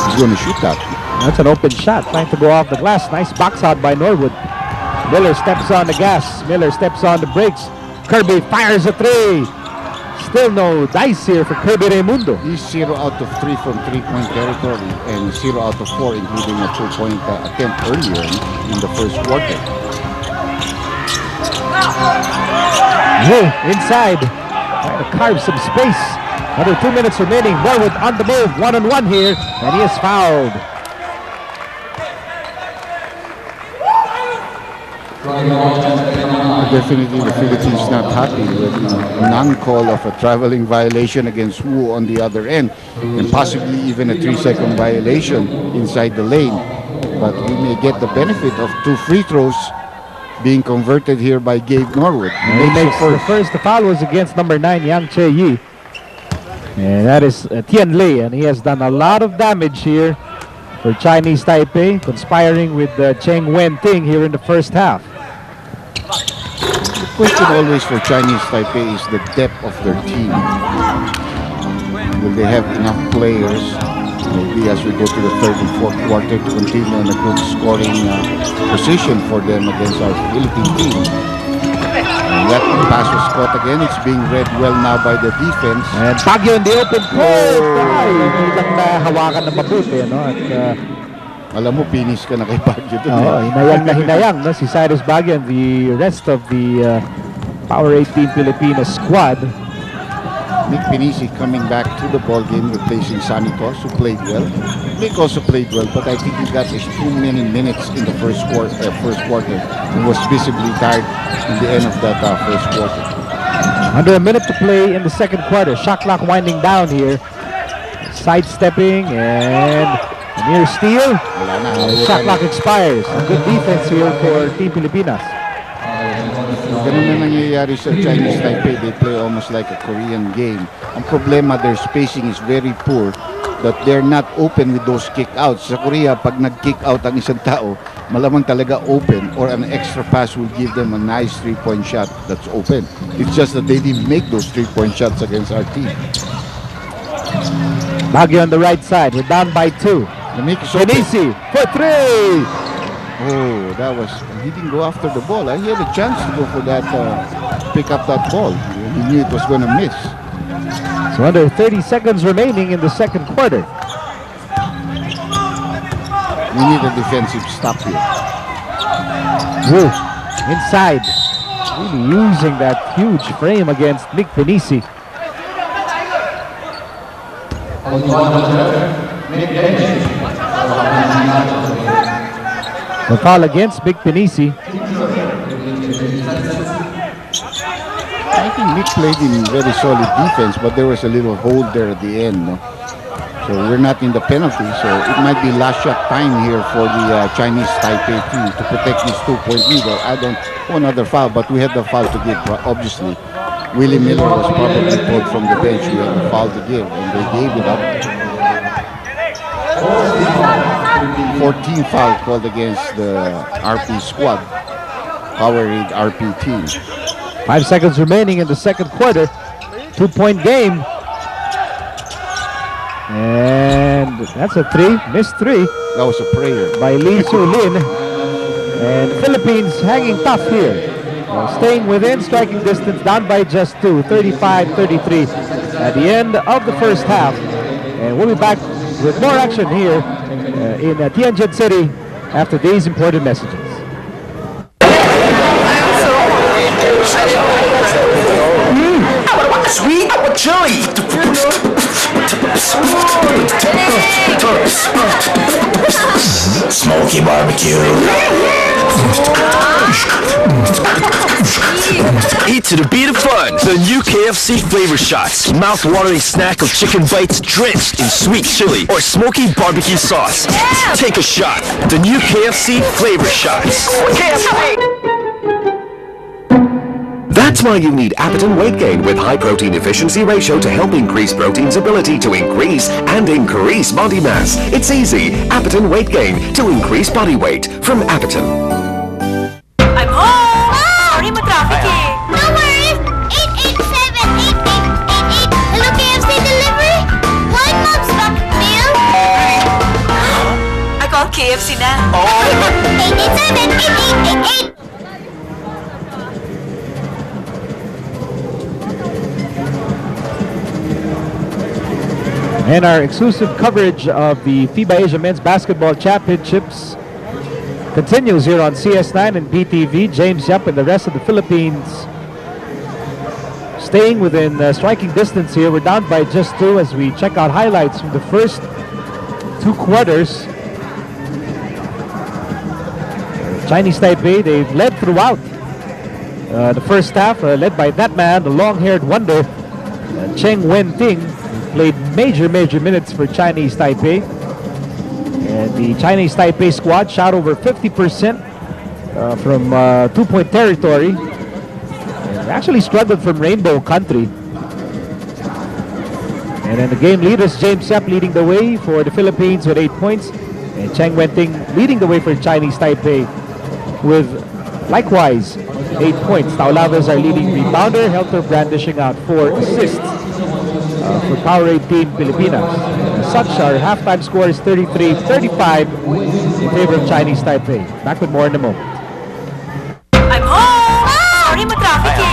He's going to shoot that. That's an open shot, trying to go off the glass. Nice box out by Norwood. Miller steps on the gas. Miller steps on the brakes. Kerby fires a 3. Still no dice here for Kerby Raymundo. He's 0 out of 3 from 3-point territory and 0 out of 4, including a 2-point attempt earlier in the first quarter. Inside, trying to carve some space. Another 2 minutes remaining. Norwood on the move, 1-on-1 here, and he is fouled. Definitely the Philippines not happy with a non-call of a traveling violation against Wu on the other end, and possibly even a 3-second violation inside the lane. But we may get the benefit of 2 free throws being converted here by Gabe Norwood. He makes the first. The foul was against number 9, Yang Che-yi. And that is Tian Lei, and he has done a lot of damage here for Chinese Taipei, conspiring with Cheng Wen-ting here in the first half. The question always for Chinese Taipei is the depth of their team. Will they have enough players, maybe as we go to the third and fourth quarter, to continue on a good scoring position for them against our Philippine team? That pass was caught again. It's being read well now by the defense. And Baguio in the open court. Hindi lang nahawakan ng mabuti. No? At, alam mo, finish ka na kay Baguio dun. Hinayang na hinayang no? Si Cyrus Baguio and the rest of the Power 18 Filipino squad. Nick Pennisi coming back to the ball game, replacing Asi Taulava, who played well. Nick also played well, but I think he got just too many minutes in the first quarter and was visibly tired in the end of that first quarter. Under a minute to play in the second quarter. Shot clock winding down here. Sidestepping and a near steal. Shot clock expires. A good defense here for Team Pilipinas. Ganun na nangyayari sa Chinese Taipei. They play almost like a Korean game. Ang problema, their spacing is very poor, that they're not open with those kick-outs. Sa Korea, pag nag-kick-out ang isang tao, malamang talaga open, or an extra pass will give them a nice three-point shot that's open. It's just that they didn't make those three-point shots against our team. Baguio on the right side. We're down by 2. Pennisi for 3. Oh, that was, he didn't go after the ball. He had a chance to go for that, pick up that ball. He knew it was going to miss. So under 30 seconds remaining in the second quarter. We need a defensive stop here. Wu inside. Really using that huge frame against Nick Pennisi. The foul against Big Pennisi. I think Nick played in very solid defense, but there was a little hold there at the end. No? So we're not in the penalty, so it might be last shot time here for the Chinese Taipei team to protect this 2-point lead. I don't want another foul, but we had the foul to give, obviously. Willie Miller was probably pulled from the bench. We had the foul to give, and they gave it up. 14 foul called against the RP squad, Powerade RP team. 5 seconds remaining in the second quarter. 2-point game. And that's a 3. Missed 3. That was a prayer. By Lee Su-lin. And Philippines hanging tough here. Staying within striking distance, down by just 2. 35-33 at the end of the first half. And we'll be back with more action here in Tianjin City after these important messages. Sweet chili. Smoky barbecue. Eat to the beat of fun. The new KFC Flavor Shots. Mouth-watering snack of chicken bites drenched in sweet chili or smoky barbecue sauce. Take a shot. The new KFC Flavor Shots. That's why you need Appetin Weight Gain with high protein efficiency ratio to help increase protein's ability to increase and increase body mass. It's easy. Appetin Weight Gain to increase body weight from Appetin. I'm home! Sorry, ma-traffic eh. No worries! 887-8888. Hello, KFC delivery? One mom's back meal? I call KFC na. 887-8888. And our exclusive coverage of the FIBA Asia Men's Basketball Championships continues here on CS9 and BTV. James Yap and the rest of the Philippines staying within striking distance here. We're down by just 2 as we check out highlights from the first 2 quarters. Chinese Taipei, they've led throughout the first half, led by that man, the long-haired wonder, Cheng Wen-ting. Played major minutes for Chinese Taipei. And the Chinese Taipei squad shot over 50% from 2-point territory. And actually struggled from Rainbow Country. And then the game leaders, James Yap leading the way for the Philippines with 8 points. And Cheng Wen-ting leading the way for Chinese Taipei with likewise 8 points. Taulava is our leading rebounder. Helterbrand dishing out 4 assists. For Powerade Team Pilipinas. As such, our halftime score is 33-35 in favor of Chinese Taipei. Back with more in a moment. I'm home! Sorry, ma-traffic eh.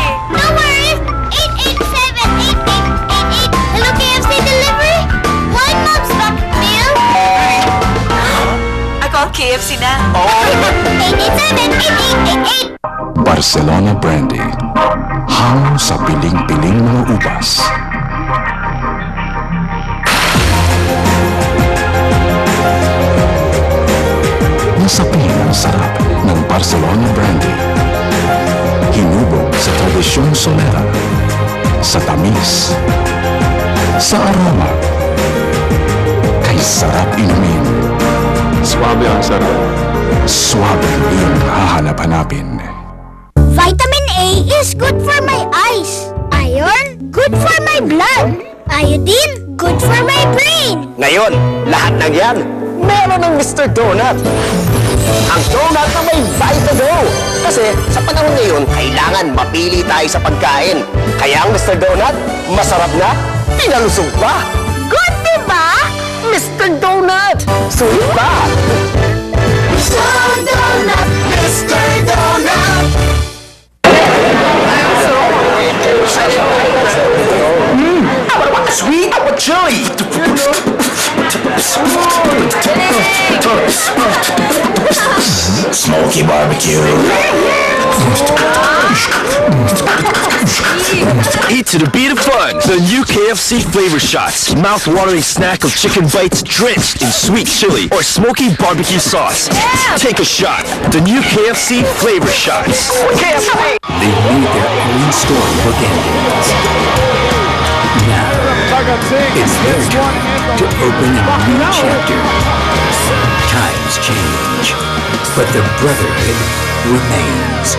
KFC na. 887-8888. Barcelona Brandy. Hango sa piling-piling mga ubas. Nasapin ang sarap ng Barcelona Brandy. Hinubog sa tradisyong solera, sa tamis, sa aroma, kay sarap inumin. Swabe ang sarap. Swabe iyong hahanap-hanapin. Vitamin A is good for my eyes. Iron, good for my blood. Iodine, good for my brain. Ngayon, lahat ng yan, meron ng Mr. Donut. Ang donut na may Vitago. Kasi sa panahon ngayon, kailangan mapili tayo sa pagkain. Kaya ang Mr. Donut, masarap na, pinalusog pa. Good, diba? Mr. Donut, sulit pa. Mr. Donut, Mr. Donut. Sweet or chili? Smoky barbecue. Eat to the beat of fun. The new KFC Flavor Shots. Mouth-watering snack of chicken bites drenched in sweet chili or smoky barbecue sauce. Take a shot. The new KFC Flavor Shots. KFC! They made their own story bookended. Now, it's their time to open a new chapter. Times change, but the brotherhood remains.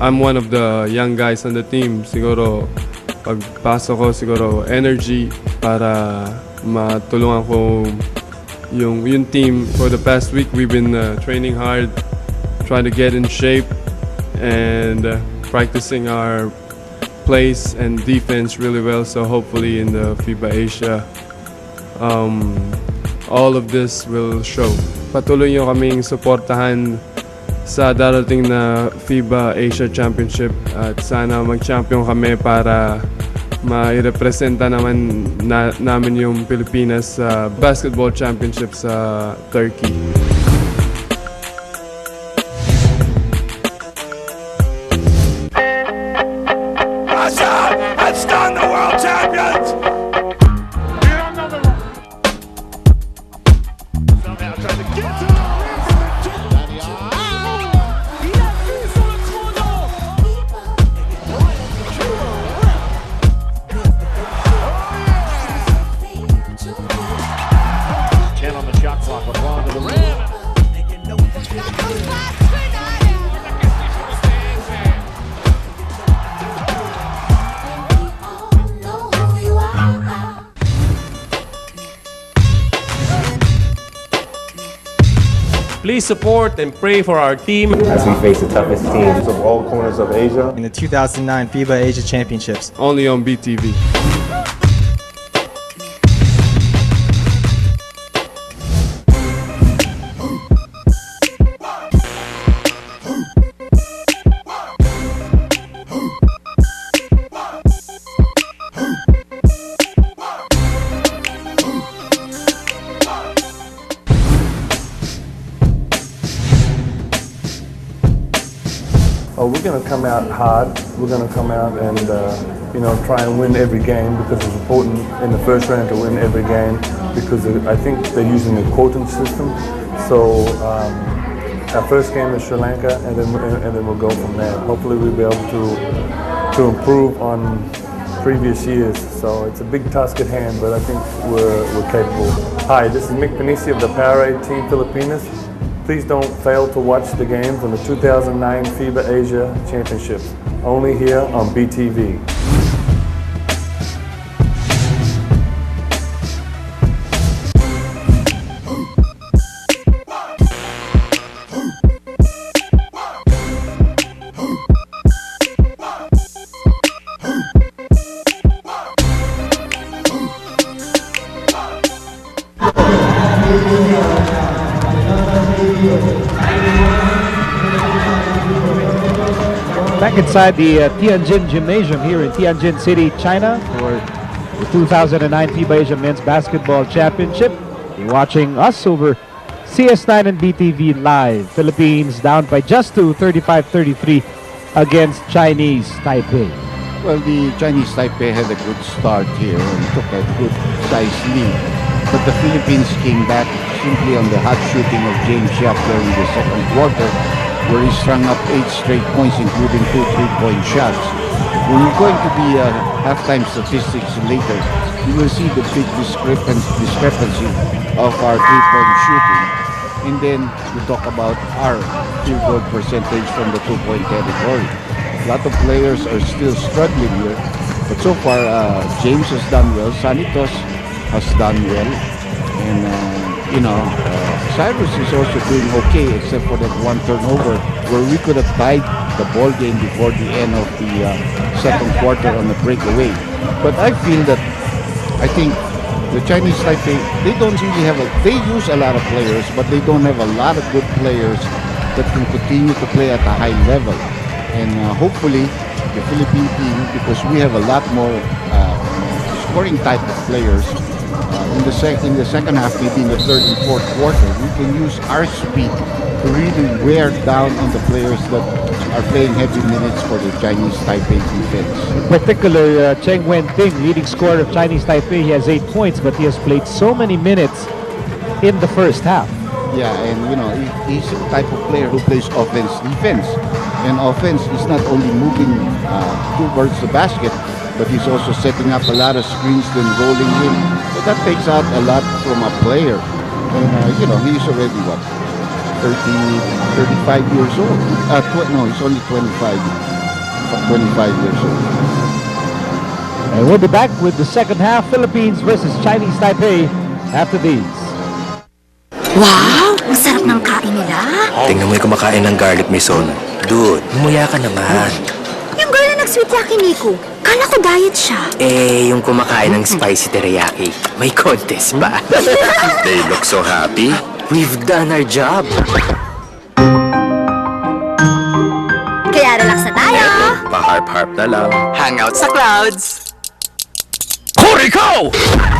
I'm one of the young guys on the team. Siguro, pagpasok ko, siguro energy para matulungan ko yung team. For the past week, we've been training hard, trying to get in shape, and practicing our plays and defense really well. So hopefully in the FIBA Asia, all of this will show. Patuloy nyo kaming suportahan sa darating na FIBA Asia Championship at sana mag-champion kami para ma-representa naman namin yung Pilipinas sa basketball championship sa Turkey. Russia has done the world champions! Please support and pray for our team as we face the toughest teams of all corners of Asia in the 2009 FIBA Asia Championships. Only on BTV. We're going to come out hard. We're going to come out and try and win every game because it's important in the first round to win every game because I think they're using a quotient system. So our first game is Sri Lanka and then we'll go from there. Hopefully we'll be able to improve on previous years. So it's a big task at hand, but I think we're capable. Hi, this is Pennisi of the Powerade Team Filipinas. Please don't fail to watch the games on the 2009 FIBA Asia Championships, only here on BTV. Back inside the Tianjin Gymnasium here in Tianjin City, China for the 2009 FIBA Asia Men's Basketball Championship. You're watching us over CS9 and BTV Live. Philippines down by just 2, 35-33 against Chinese Taipei. Well, the Chinese Taipei had a good start here and took a good size lead. But the Philippines came back simply on the hot shooting of James Yap during the second quarter, where he strung up 8 straight points, including 2 3-point shots. When we're going to the halftime statistics later, you will see the big discrepancy of our 3-point shooting. And then we talk about our field goal percentage from the 2-point category. A lot of players are still struggling here, but so far James has done well, Santos has done well, and Cyrus is also doing okay, except for that one turnover where we could have tied the ball game before the end of the second quarter on the breakaway. But I think the Chinese Taipei, they don't really have they use a lot of players, but they don't have a lot of good players that can continue to play at a high level. And hopefully the Philippine team, because we have a lot more scoring type of players, in the second half, maybe in the third and fourth quarter, we can use our speed to really wear down on the players that are playing heavy minutes for the Chinese Taipei defense. In particular, Cheng Wen-ting, leading scorer of Chinese Taipei, he has 8 points, but he has played so many minutes in the first half. Yeah, and he's the type of player who plays offense, defense. And offense is not only moving towards the basket, but he's also setting up a lot of screens, then rolling in. So that takes out a lot from a player. And he's already 35 years old. No, he's only 25 years old. And we'll be back with the second half, Philippines versus Chinese Taipei, after these. Wow! Ang sarap ng kain nila. Tingnan mo yung kumakain ng garlic maison. Dude, umuya ka naman. Yung girl na nag-sweet yakiniku, kala ko diet siya. Yung kumakain ng spicy teriyaki, may contest ba? They look so happy. We've done our job. Kaya relax na tayo. Pa-harp-harp na lang. Hang out sa clouds. Holy cow!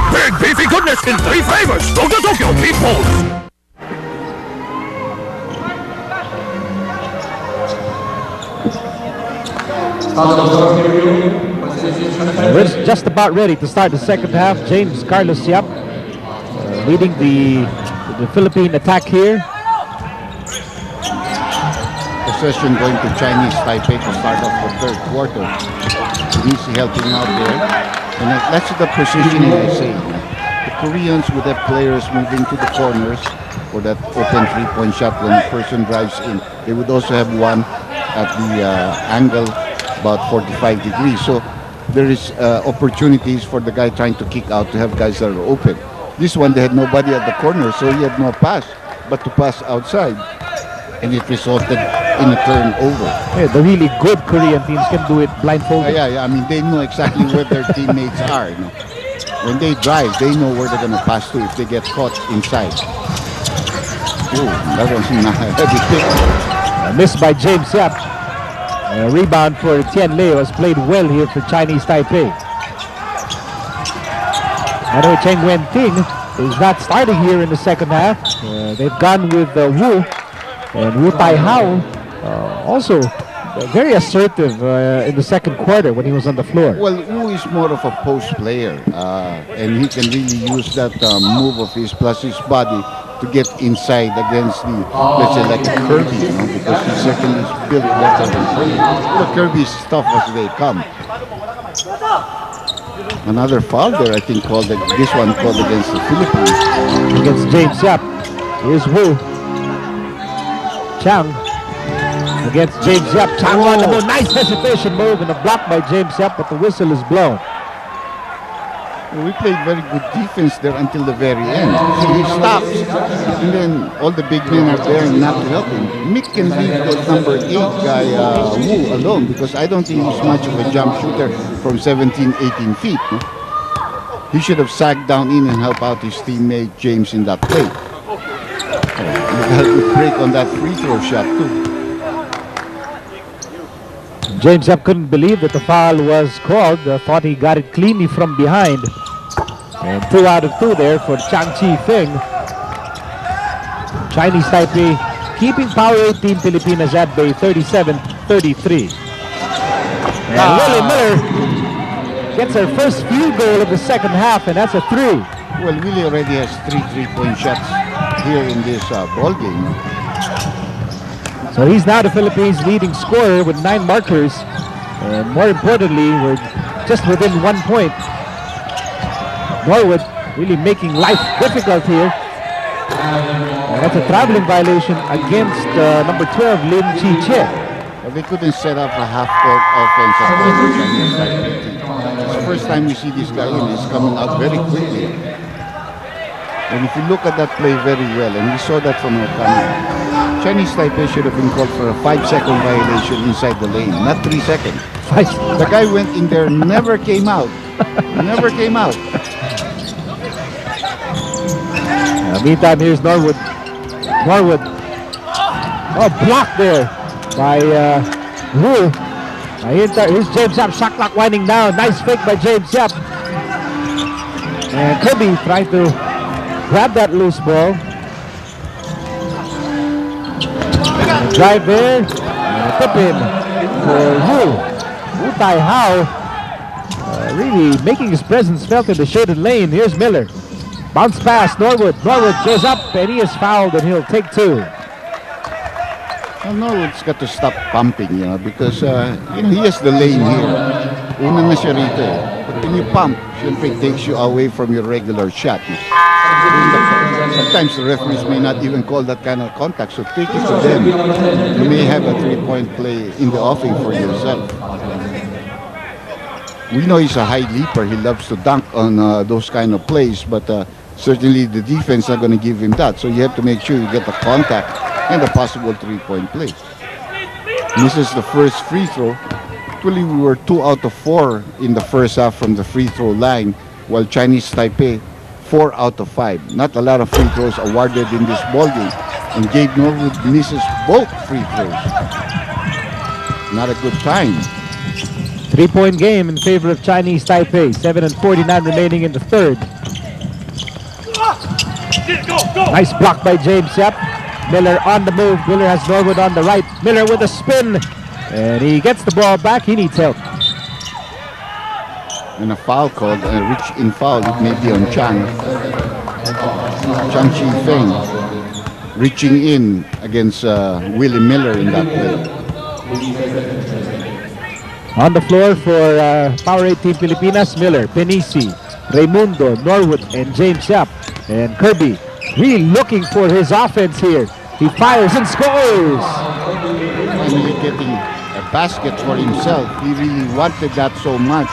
Big beefy goodness in 3 flavors! Go to Tokyo, people! We're just about ready to start the second half. James Carlos Yap leading the Philippine attack here. Possession going to Chinese Taipei to start off the third quarter. Pennisi helping out there. And that's the positioning I say. The Koreans with their players moving to the corners for that open 3-point shot when the person drives in. They would also have one at the angle about 45 degrees. So there is opportunities for the guy trying to kick out to have guys that are open. This one, they had nobody at the corner, so he had no pass but to pass outside. And it resulted in a turnover. Yeah, the really good Korean teams can do it blindfolded. Yeah. I mean, they know exactly where their teammates are. When they drive, they know where they're going to pass to if they get caught inside. Oh, that was not a heavy pick. Missed by James Yap. A rebound for Tian Leo has played well here for Chinese Taipei. I know Cheng Wen-ting is not starting here in the second half. They've gone with Wu. And Wu Tai-hao also very assertive in the second quarter when he was on the floor. Well, Wu is more of a post player. And he can really use that move of his plus his body to get inside against the, let's say, like Kerby, because he certainly is built better than Kerby. But Kerby is tough as they come. Another foul there, I think, this one called against the Philippines. Against James Yap. Here's Wu. Chang against James Yap. Chang on the move. Nice hesitation move and a block by James Yap, but the whistle is blown. We played very good defense there until the very end. So he stops, and then all the big men are there not to help him. Mick can leave the number 8 guy, Wu, alone, because I don't think he's much of a jump shooter from 17, 18 feet. No? He should have sagged down in and helped out his teammate James in that play. He had a good break on that free throw shot too. James Yap couldn't believe that the foul was called. Thought he got it cleanly from behind. And 2 out of 2 there for Chang Chi Feng. Chinese Taipei keeping Power 8 Team Pilipinas at bay 37-33. And Willie Miller gets her first field goal of the second half, and that's a 3. Well, Willie already has 3 3-point shots here in this ball game. So he's now the Philippines' leading scorer with 9 markers. And more importantly, we're just within 1 point. Norwood really making life difficult here. And that's a traveling violation against number 12, Lim Chi-che. Well, they couldn't set up a half-court offense at all for Chinese Taipei team. It's the first time we see this guy in. He's coming out very quickly. And if you look at that play very well, and we saw that from our camera, Chinese Taipei should have been called for a 5-second violation inside the lane, not 3 seconds. The guy went in there, never came out. Never came out. Meantime, here's Norwood. Norwood. Oh, blocked there by Wu. Here's James Yap. Shot clock winding down. Nice fake by James Yap. And Kerby trying to grab that loose ball. Drive there. Tip in for Wu. Wu Tai Hao really making his presence felt in the shaded lane. Here's Miller. Bounce pass, Norwood. Norwood goes up and he is fouled and he'll take 2. Well, Norwood's got to stop pumping, because he has the lane here. Una na siya rito. But when you pump, syempre it takes you away from your regular shot. Sometimes the referees may not even call that kind of contact, so take it to them. You may have a 3-point play in the offing for yourself. We know he's a high leaper. He loves to dunk on those kind of plays, but certainly the defense not going to give him that. So you have to make sure you get the contact and a possible 3-point play. This is the first free throw. Actually, we were 2 out of 4 in the first half from the free throw line, while Chinese Taipei 4 out of 5. Not a lot of free throws awarded in this ballgame. And Gabe Norwood misses both free throws. Not a good time. 3-point game in favor of Chinese Taipei. 7:49 remaining in the third. Nice block by James Yap. Miller on the move. Miller has Norwood on the right. Miller with a spin. And he gets the ball back. He needs help. And a foul called, a reach-in foul. It may be on Chang. Chang Chi Feng reaching in against Willie Miller in that play. On the floor for Power 8 Team Pilipinas, Miller, Pennisi, Raymundo, Norwood, and James Yap. And Kerby really looking for his offense here. He fires and scores! Finally getting a basket for himself. He really wanted that so much.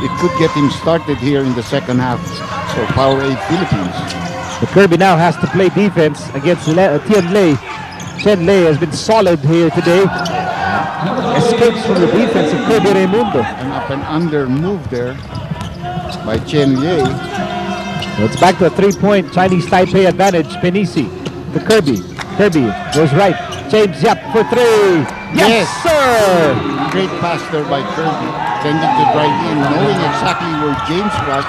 It could get him started here in the second half for Power 8 Philippines. But Kerby now has to play defense against Tian Lei. Chen Lei has been solid here today. Escapes from the defense of Kerby Raymundo. An up and under move there by Chen Lei. So it's back to a 3-point Chinese Taipei advantage. Pennisi to Kerby. Kerby goes right. James Yap for 3. Yes, sir! Great pass there by Kerby. Tending to drive in, knowing exactly where James was.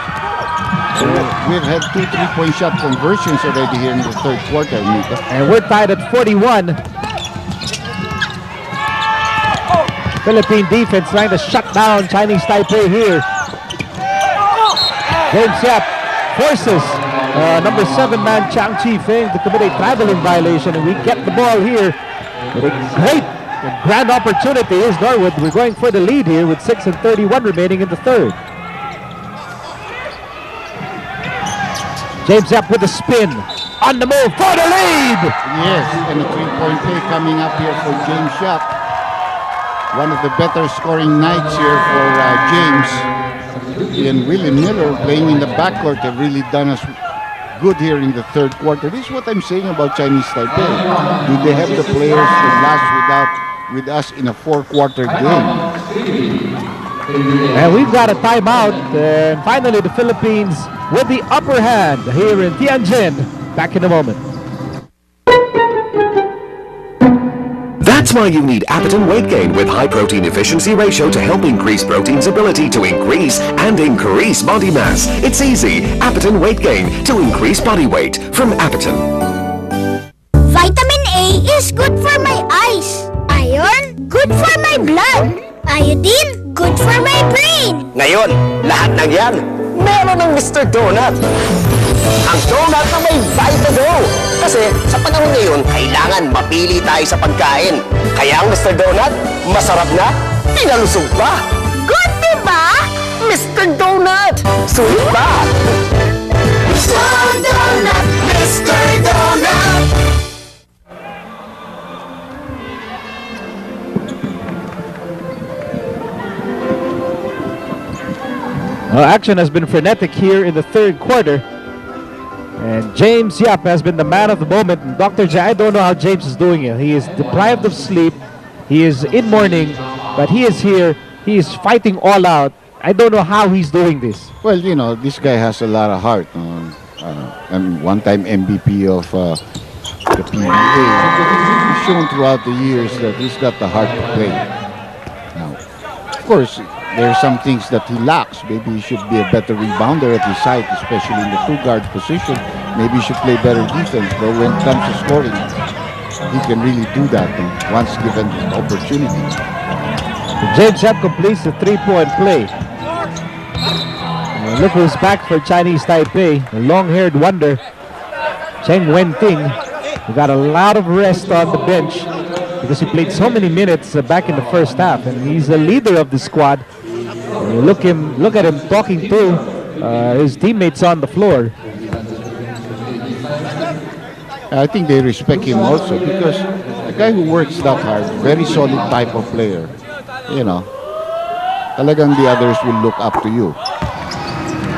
So we've had 2 3-point shot conversions already here in the third quarter, Mika. And we're tied at 41. Philippine defense trying to shut down Chinese Taipei here. James Yap forces number 7 man Chang Chi Feng to commit a traveling violation, and we get the ball here with a great grand opportunity. Here's Norwood. We're going for the lead here with 6:31 remaining in the third. James Yap with a spin on the move for the lead. Yes, and a 3-point play coming up here for James Yap. One of the better scoring nights here for James. And Willie Miller playing in the backcourt have really done us good here in the third quarter. This is what I'm saying about Chinese Taipei. Do they have the players to last with us in a 4-quarter game? And we've got a timeout. And finally, the Philippines with the upper hand here in Tianjin. Back in a moment. That's That's why you need Appetin Weight Gain with high protein efficiency ratio to help increase protein's ability to increase and increase body mass. It's easy. Appetin Weight Gain to increase body weight from Appetin. Vitamin A is good for my eyes. Iron, good for my blood. Iodine, good for my brain. Ngayon, lahat ng yan, meron ng Mr. Donut. Ang donut na may Vitago. Kasi sa panahon ngayon, kailangan mapili tayo sa pagkain. Kaya ang Mr. Donut, masarap na, pinalusog pa. Good, diba? Mr. Donut, sulit ba? Mr. Donut, Mr. Donut. Well, action has been frenetic here in the third quarter. And James Yap has been the man of the moment. And Dr. J, I don't know how James is doing it. He is deprived of sleep. He is in mourning, but he is here. He is fighting all out. I don't know how he's doing this. Well, you know, this guy has a lot of heart. And one-time MVP of the PBA. He's shown throughout the years that he's got the heart to play. Now, of course, there are some things that he lacks. Maybe he should be a better rebounder at his side, especially in the two-guard position. Maybe he should play better defense. But when it comes to scoring, he can really do that once given the opportunity. James Yap completes the three-point play. Look who's back for Chinese Taipei, the long-haired wonder, Cheng Wen-ting, who got a lot of rest on the bench because he played so many minutes back in the first half, and he's the leader of the squad. Look at him talking to his teammates on the floor. I think they respect him also because the guy who works that hard, very solid type of player. You know, talagang the others will look up to you.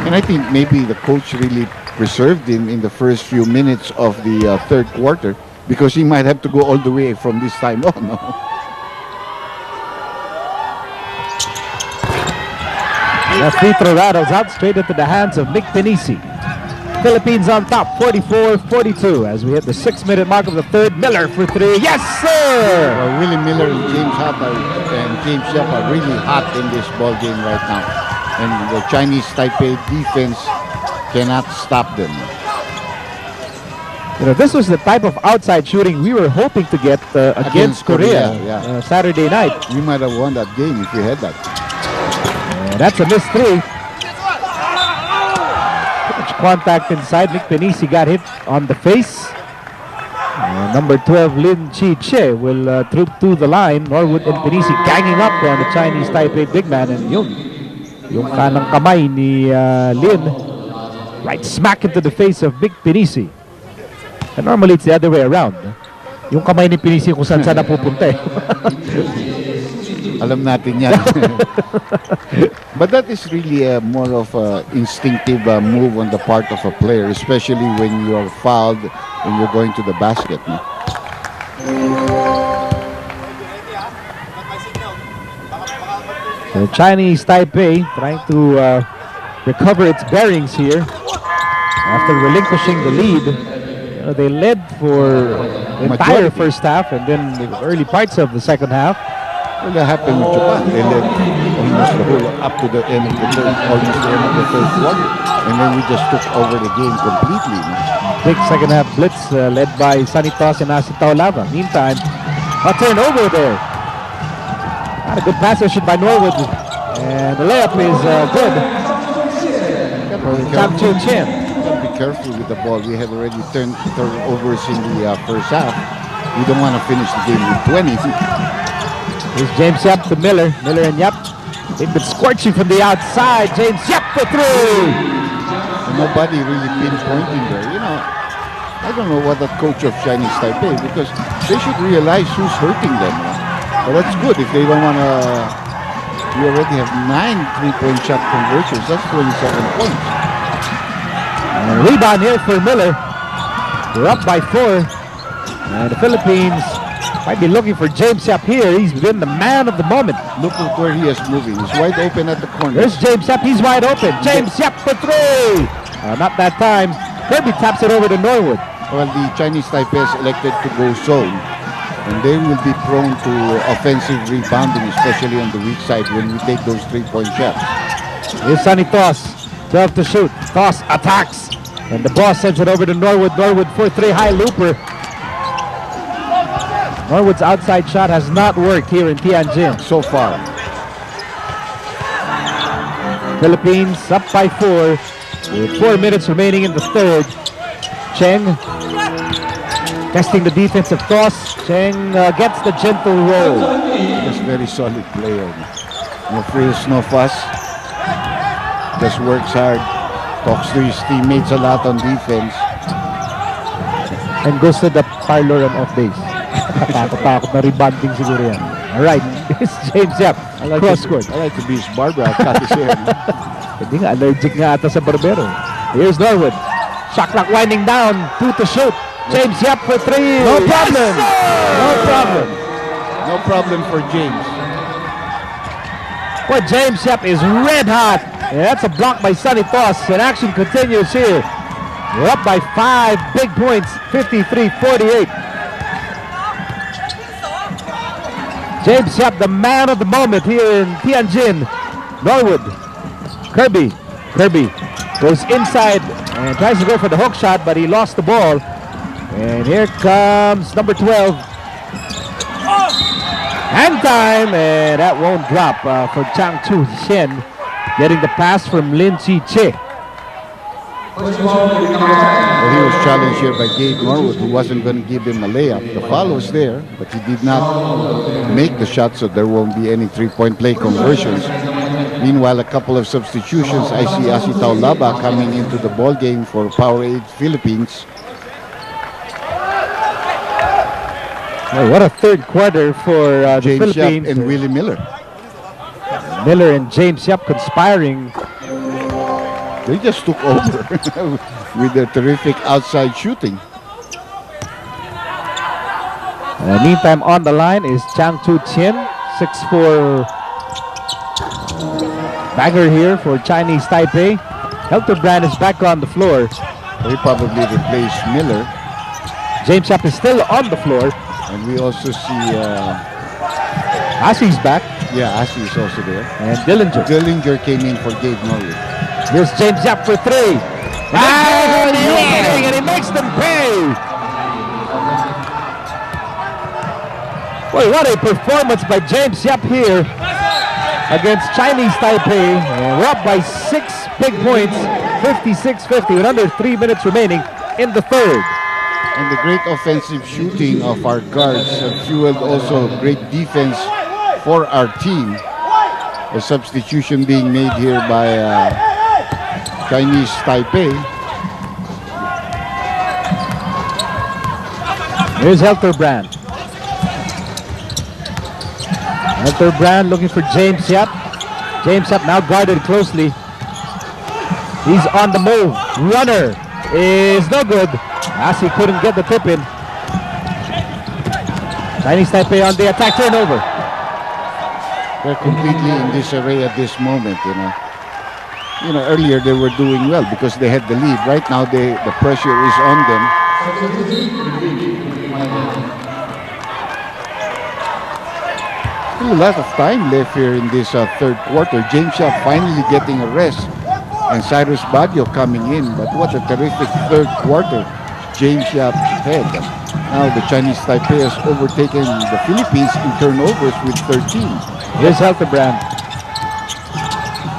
And I think maybe the coach really preserved him in the first few minutes of the third quarter because he might have to go all the way from this time on. No? That free throw rattles out straight into the hands of Mick Pennisi. Philippines on top, 44-42 as we hit the 6-minute mark of the third. Miller for three. Yes, sir! Well, Willie Miller and James Yap are really hot in this ball game right now. And the Chinese Taipei defense cannot stop them. You know, this was the type of outside shooting we were hoping to get against Korea Saturday night. We might have won that game if we had that. That's a missed three. Contact inside. Mick Pennisi got hit on the face. Number 12, Lin Chi-che will troop to the line. Norwood and Pennisi ganging up on the Chinese Taipei big man. And yung kanang kamay ni Lin right smack into the face of Mick Pennisi. And normally it's the other way around. Yung kamay ni Pennisi kung saan napupunta eh. Alam natin yan. But that is really more of an instinctive move on the part of a player, especially when you are fouled and you're going to the basket. No? So Chinese Taipei trying to recover its bearings here after relinquishing the lead. You know, they led for the entire first half and then the early parts of the second half. Well, that happened with Japan. They led almost the whole up to the end of the third, almost the end of the third quarter, and then we just took over the game completely. Big second half blitz led by Sunny Toss and Asi Taulava. Meantime, a turnover there. Not a good pass by Norwood, and the layup is good. Tam Chun Chin. Be careful with the ball. We have already turnovers in the first half. We don't want to finish the game with 20. Here's James Yap to Miller. Miller and Yap. They've been scorching from the outside. James Yap for three. Nobody really pinpointing there. You know, I don't know what that coach of Chinese Taipei, because they should realize who's hurting them. But that's good if they don't want to. We already have 9 3-point shot conversions. That's 27 points. And a rebound here for Miller. They're up by 4. And the Philippines might be looking for James Yap here. He's been the man of the moment. Look at where he is moving. He's wide open at the corner. There's James Yap. He's wide open. James Yap for three. Not that time. Kerby taps it over to Norwood. Well, the Chinese Taipei has elected to go zone. And they will be prone to offensive rebounding, especially on the weak side when we take those 3-point shots. Here's Sonny Thoss, 12 to shoot. Thoss attacks, and the ball sends it over to Norwood. Norwood for 3, high looper. Norwood's outside shot has not worked here in Tianjin so far. Philippines up by 4 with 4 minutes remaining in the third. Cheng testing the defense of Thoss. Cheng gets the gentle roll. Just very solid player. No frills, no fuss. Just works hard. Talks to his teammates a lot on defense. And goes to the parlor on off days. Takot na rebounding siguro yan. Alright, this is James Yap. Cross court. I like to be his barber. I'll cut his hair. Hindi nga, allergic nga ata sa barbero. Here's Norwood. Shot clock winding down. 2 to shoot. James Yap for 3. No problem. No problem. No problem for James. Boy, James Yap is red hot. Yeah, that's a block by Sonny Thoss. And action continues here. We're up by 5 big points. 53-48. James Yap, the man of the moment here in Tianjin. Norwood. Kerby goes inside and tries to go for the hook shot, but he lost the ball. And here comes number 12. Hand time, and that won't drop for Chang Chu Hsien, getting the pass from Lin Chi Che. Well, he was challenged here by Gabe Norwood, who wasn't going to give him a layup. The foul was there, but he did not make the shot, so there won't be any 3-point play conversions. Meanwhile, a couple of substitutions. I see Asi Taulava coming into the ball game for Powerade Philippines. Well, what a third quarter for the James Philippines. Yap and Willie Miller. Miller and James Yap conspiring. They just took over with their terrific outside shooting. Meantime, on the line is Chang Chu Hsien, 6'4" bagger here for Chinese Taipei. Helterbrand is back on the floor. They probably replaced Miller. James Yap is still on the floor. And we also see Asi's back. Yeah, Asi is also there. And Dillinger. Dillinger came in for Gabe Norwood. Here's James Yap for 3. And he makes them pay. Boy, what a performance by James Yap here against Chinese Taipei. And we're up by 6 big points, 56-50, with under 3 minutes remaining in the third. And the great offensive shooting of our guards fueled also great defense for our team. A substitution being made here by Chinese Taipei. Here's Helterbrand. Helterbrand looking for James Yap. James Yap now guarded closely. He's on the move. Runner is no good. Asi couldn't get the tip in. Chinese Taipei on the attack, turnover. They're completely in disarray at this moment, You know, earlier they were doing well because they had the lead. Right now the pressure is on them. Still a lot of time left here in this third quarter. James Yap finally getting a rest. And Cyrus Baguio coming in. But what a terrific third quarter James Yap had. Now the Chinese Taipei has overtaken the Philippines in turnovers with 13. Here's Helterbrand.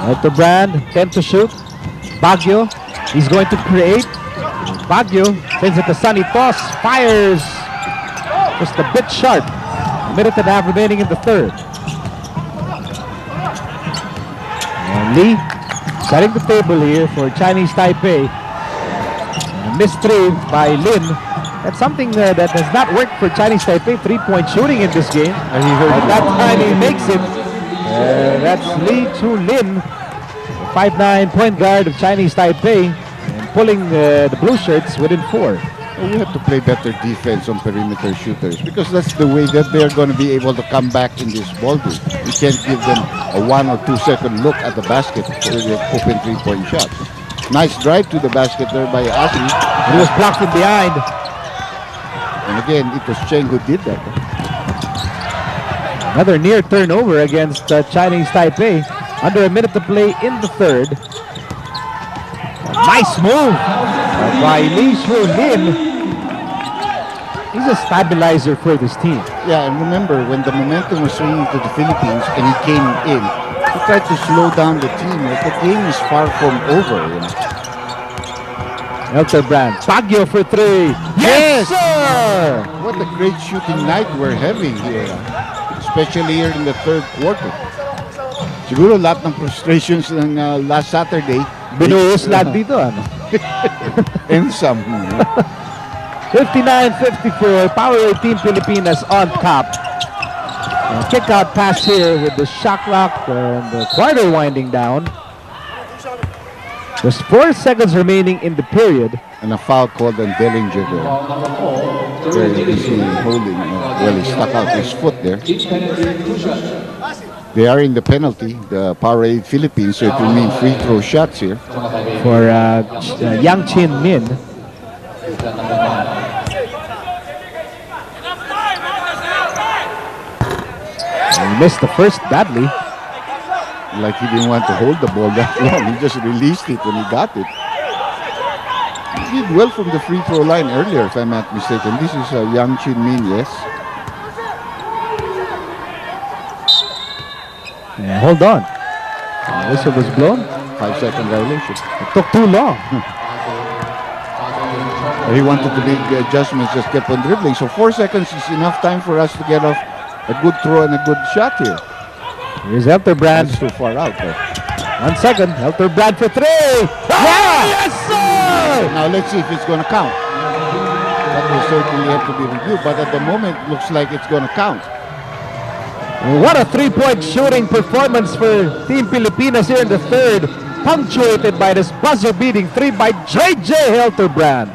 Helterbrand, 10 to shoot. Baguio, he's going to create. Baguio sends it to Sonny Thoss. Fires. Just a bit sharp. A minute and a half remaining in the third. And Lee setting the table here for Chinese Taipei. Missed 3 by Lin. That's something that has not worked for Chinese Taipei. 3-point shooting in this game. And that time he makes it. That's Lee Chu Lin, 5'9" point guard of Chinese Taipei, and pulling the blue shirts within 4. Well, we have to play better defense on perimeter shooters because that's the way that they're going to be able to come back in this ballgame. We can't give them a 1 or 2 second look at the basket for the open 3-point shots. Nice drive to the basket there by Asi. He was blocked from behind. And again, it was Cheng who did that. Another near turnover against Chinese Taipei. Under a minute to play in the third. Nice move by Li Shunin. He's a stabilizer for this team. Yeah, and remember, when the momentum was swinging to the Philippines and he came in, he tried to slow down the team. Like, the game is far from over, you know. Helterbrand. Baguio for three. Yes, sir! What a great shooting night we're having here. Especially here in the third quarter. Siguro lahat ng frustrations ng last Saturday. Binuhos lahat dito, ano? And some. 59-54, Power 8 Team Pilipinas on top. Kick out pass here with the shot clock and the quarter winding down. There's 4 seconds remaining in the period. And a foul called on Dillinger there. Very easy holding. Well, he stuck out his foot there. They are in the penalty, the Power 8 Philippines, so it will mean free throw shots here. For Yang Chin Min. He missed the first badly. Like he didn't want to hold the ball that long. He just released it when he got it. He did well from the free throw line earlier, if I'm not mistaken. This is Yang Chin Min, yes. Yeah, hold on. The whistle was blown. 5-second violation. It took too long. He wanted to make adjustments, just kept on dribbling. So 4 seconds is enough time for us to get off a good throw and a good shot here. Here's Helterbrand. That's too far out though. 1 second. Helterbrand for three. Yeah! Yes, sir! Now let's see if it's going to count. That will certainly have to be reviewed. But at the moment, looks like it's going to count. What a three-point shooting performance for Team Pilipinas here in the third. Punctuated by this buzzer-beating three by JayJay Helterbrand.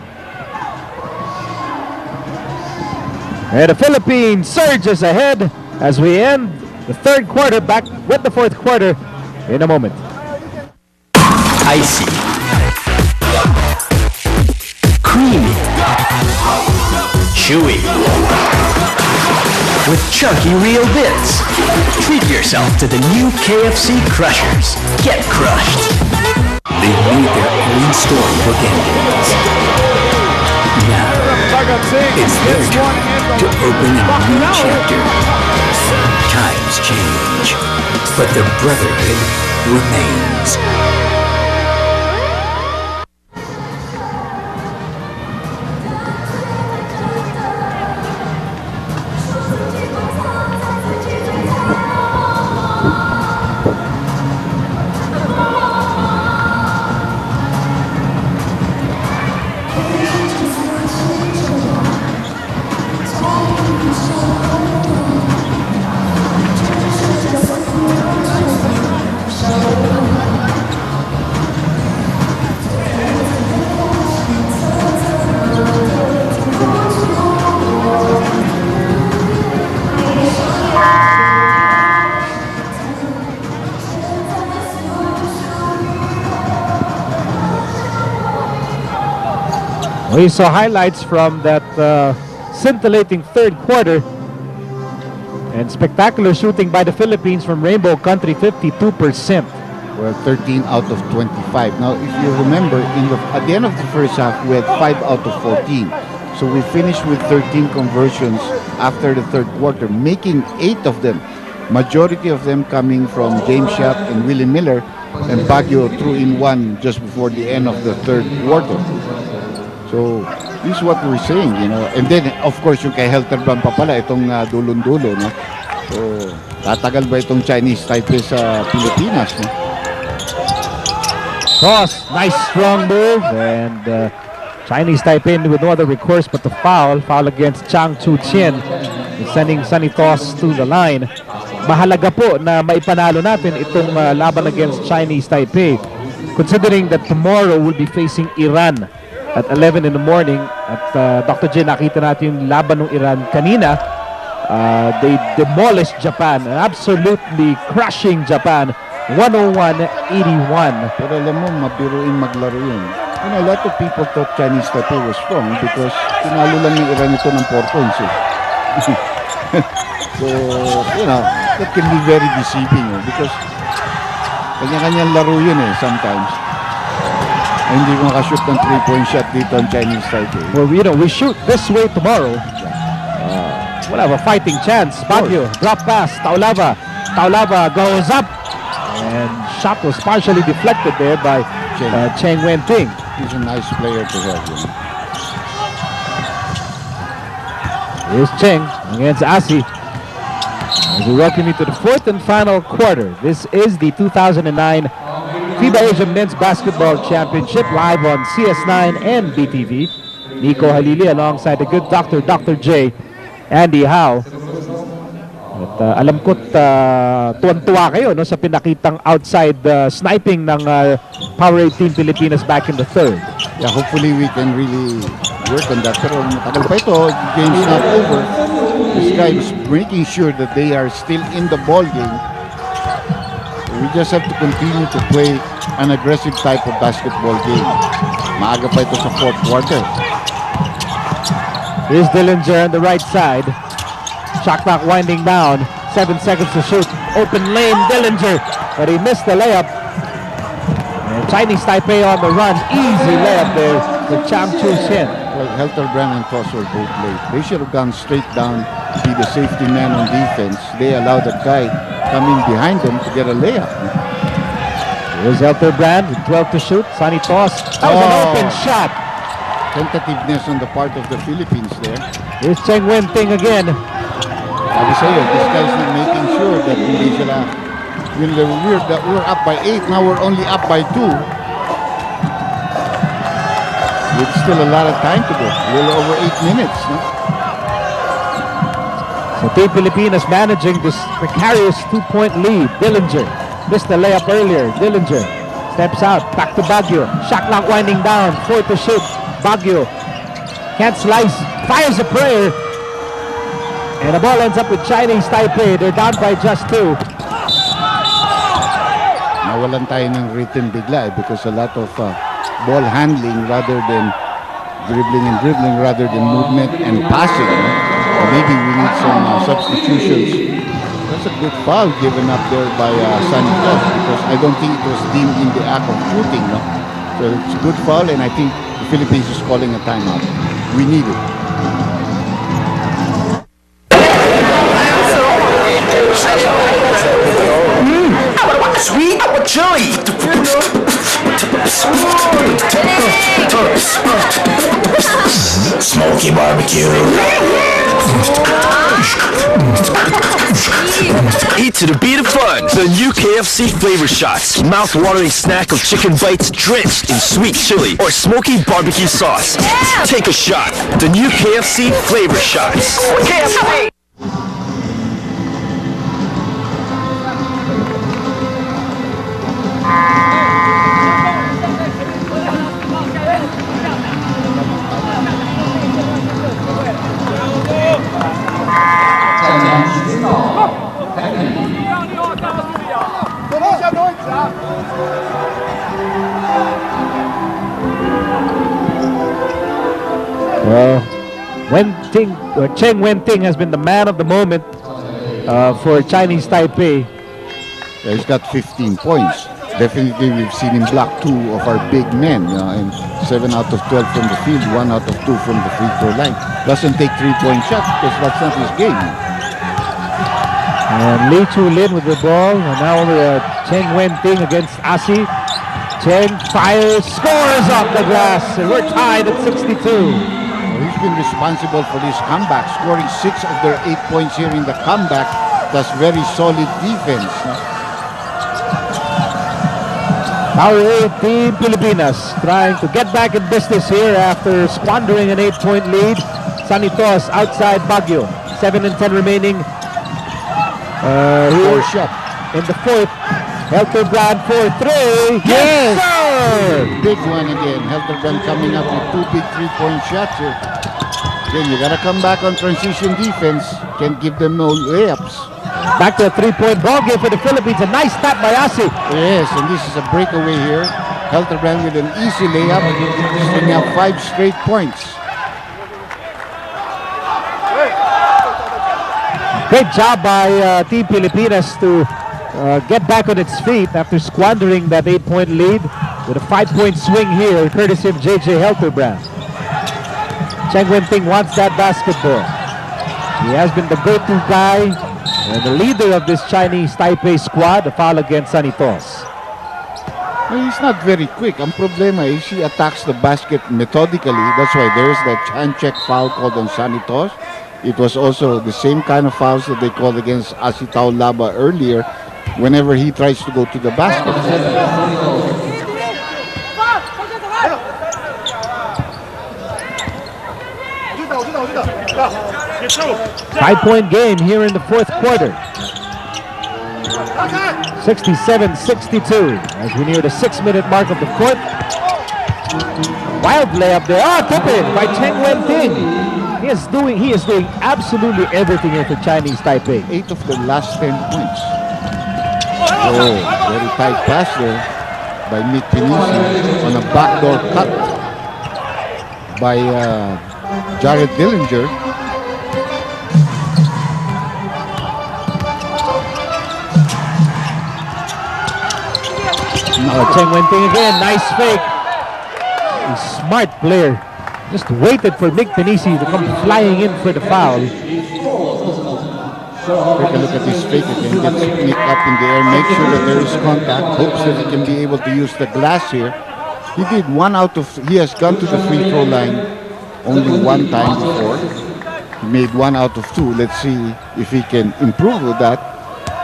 And the Philippines surges ahead as we end the third quarter. Back with the fourth quarter in a moment. Icy, creamy, chewy, with chunky real bits. Treat yourself to the new KFC Crushers. Get crushed. They've made their own storybook endings. Now, it's their turn to open a new chapter. Times change, but the brotherhood remains. We saw highlights from that scintillating third quarter and spectacular shooting by the Philippines from Rainbow Country, 52%. Well, 13 out of 25. Now, if you remember, at the end of the first half, we had 5 out of 14. So we finished with 13 conversions after the third quarter, making 8 of them. Majority of them coming from James Shap and Willie Miller, and Baguio threw in one just before the end of the third quarter. So, this is what we're saying, you know. And then, of course, yung kay Helterbrand pa pala, itong dulon-dulo, no? So, tatagal ba itong Chinese Taipei sa Pilipinas, no? Thoss, nice strong move, and Chinese Taipei with no other recourse but the foul against Chang Chu Chien, sending Sunny Thoss to the line. Mahalaga po na maipanalo natin itong laban against Chinese Taipei, considering that tomorrow we'll be facing Iran at 11 in the morning. At Dr. J, nakita natin yung laban ng Iran kanina. They demolished Japan, absolutely crushing Japan, 101-81. Pero alam mo, mabiruin maglaro yun. a lot of people thought Chinese Taipei was strong because tinalo lang ng Iran ito ng 4 points. So, that can be very deceiving because kanya-kanyang laro yun sometimes. Hindi ko makashoot ng 3-point shot dito ang Chinese Taipei. Well, we shoot this way tomorrow. We'll have a fighting chance. Baguio, drop pass, Taulava. Taulava goes up. And shot was partially deflected there by Cheng Wen-ting. He's a nice player to have. Here's Cheng against Asi. As we welcome you to the fourth and final quarter. This is the 2009 FIBA Asia Men's Basketball Championship live on CS9 and BTV. Nico Halili alongside the good Dr. J, Andy Howe. At alam ko't tuwan-tuwa kayo sa pinakitang outside sniping ng Power 8 Team Pilipinas back in the third. Yeah, hopefully we can really work on that. Pero matagal pa ito, the game's not over. This guy is making sure that they are still in the ball game. We just have to continue to play an aggressive type of basketball game. Maaga pa ito sa fourth quarter. Here's Dillinger on the right side. Shot clock winding down. 7 seconds to shoot. Open lane, Dillinger. But he missed the layup. And Chinese Taipei on the run. Easy layup there for Cham Chu Shin. Well, Helterbrand and Thoss were both late. They should have gone straight down to be the safety man on defense. They allowed that guy coming behind them to get a layup. Here's Helterbrand with 12 to shoot. Sonny Thoss. That was an open shot. Tentativeness on the part of the Philippines there. Here's Cheng Wen-ting again. Sabi sa'yo, this guy's not making sure that hindi sila, we're up by 8, now we're only up by 2. With still a lot of time to go, a little over 8 minutes. No? So Team Pilipinas managing this precarious 2-point lead. Dillinger missed the layup earlier. Dillinger steps out, back to Baguio. Shot clock winding down, 4 to shoot. Baguio can't slice, fires a prayer. And the ball ends up with Chinese Taipei. They're down by just 2. Nawalan tayo ng rhythm bigla because a lot of ball handling rather than dribbling rather than movement and passing. Or maybe we need some substitutions. That's a good foul given up there by Sonny Thoss because I don't think it was deemed in the act of shooting. No? So it's a good foul and I think the Philippines is calling a timeout. We need it. Sweet or chili? Smoky barbecue. Eat to the beat of fun. The new KFC flavor shots. Mouth-watering snack of chicken bites drenched in sweet chili or smoky barbecue sauce. Take a shot. The new KFC flavor shots. KFC! Well, Cheng Wen-ting has been the man of the moment for Chinese Taipei. Yeah, he's got 15 points. Definitely, we've seen him block 2 of our big men, and 7 out of 12 from the field, 1 out of 2 from the free throw line. Doesn't take 3-point shots because that's not his game. And Lee Chu-lin with the ball, and now Cheng Wen-ting against Asi. Cheng fires, scores off the glass, and we're tied at 62. He's been responsible for this comeback, scoring 6 of their 8 points here in the comeback. That's very solid defense. Power 8 Team Pilipinas trying to get back in business here after squandering an 8-point lead. Sonny Thoss outside Baguio. 7 and 10 remaining. Here shot in the fourth. Helterbrand for 3. Yes, sir! Big one again. Helterbrand coming up with 2 big 3-point shots here. Again, you gotta come back on transition defense. Can't give them no layups. Back to a 3-point ball game for the Philippines. A nice tap by Asi. Yes, and this is a breakaway here. Helterbrand with an easy layup, stringing up 5 straight points. Great job by Team Pilipinas to get back on its feet after squandering that 8-point lead with a 5-point swing here, courtesy of JayJay Helterbrand. Cheng Wenting wants that basketball. He has been the go-to guy and the leader of this Chinese Taipei squad. A foul against Asi Taulava. Well, he's not very quick. Ang problema is he attacks the basket methodically. That's why there's that hand check foul called on Asi Taulava. It was also the same kind of fouls that they called against Asi Taulava earlier whenever he tries to go to the basket. 5-point game here in the fourth quarter. 67-62 as we near the 6-minute mark of the fourth. Wild layup there. Oh, tip it by Cheng Wenting. He is doing absolutely everything here for Chinese Taipei. 8 of the last 10 points. Oh, very tight pass there by Pennisi on a backdoor cut by Dillinger. Cheng Wenting again, nice fake. A smart player. Just waited for Pennisi to come flying in for the foul. Take a look at this fake again. Gets Nick up in the air. Make sure that there is contact. Hopes that he can be able to use the glass here. He did he has gone to the free throw line only one time before. He made 1 out of 2. Let's see if he can improve with that.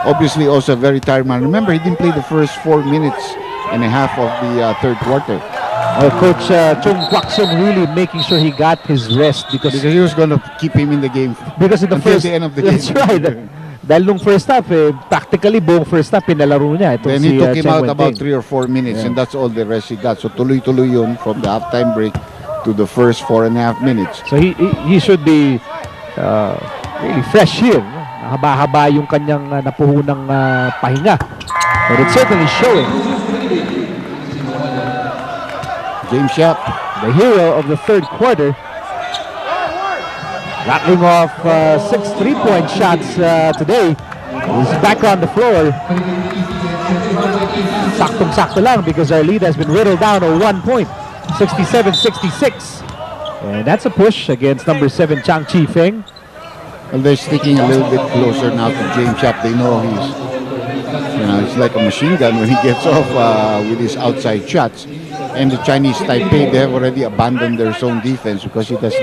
Obviously also a very tired man. Remember, he didn't play the first 4 minutes and a half of the third quarter. Coach Chung Kwak-sung really making sure he got his rest because he was going to keep him in the game because in the until first, the end of the game. That's right. Dahil nung first half, practically buong first half pinalaro niya. Then he took him out about 3 or 4 minutes, and that's all the rest he got. So tuloy-tuloy yun from the halftime break to the first 4.5 minutes. So he should be really fresh here. Haba-haba yung kanyang napuhunang pahinga. But it's certainly showing. James Yap, the hero of the third quarter, rattling off 6 3-point shots today. He's back on the floor. Saktong-sakto lang because our lead has been whittled down to 1 point. 67-66. And that's a push against number 7 Chang Chi-Feng. Well, they're sticking a little bit closer now to James Yap. They know he's like a machine gun when he gets off with his outside shots. And the Chinese Taipei, they have already abandoned their zone defense because it has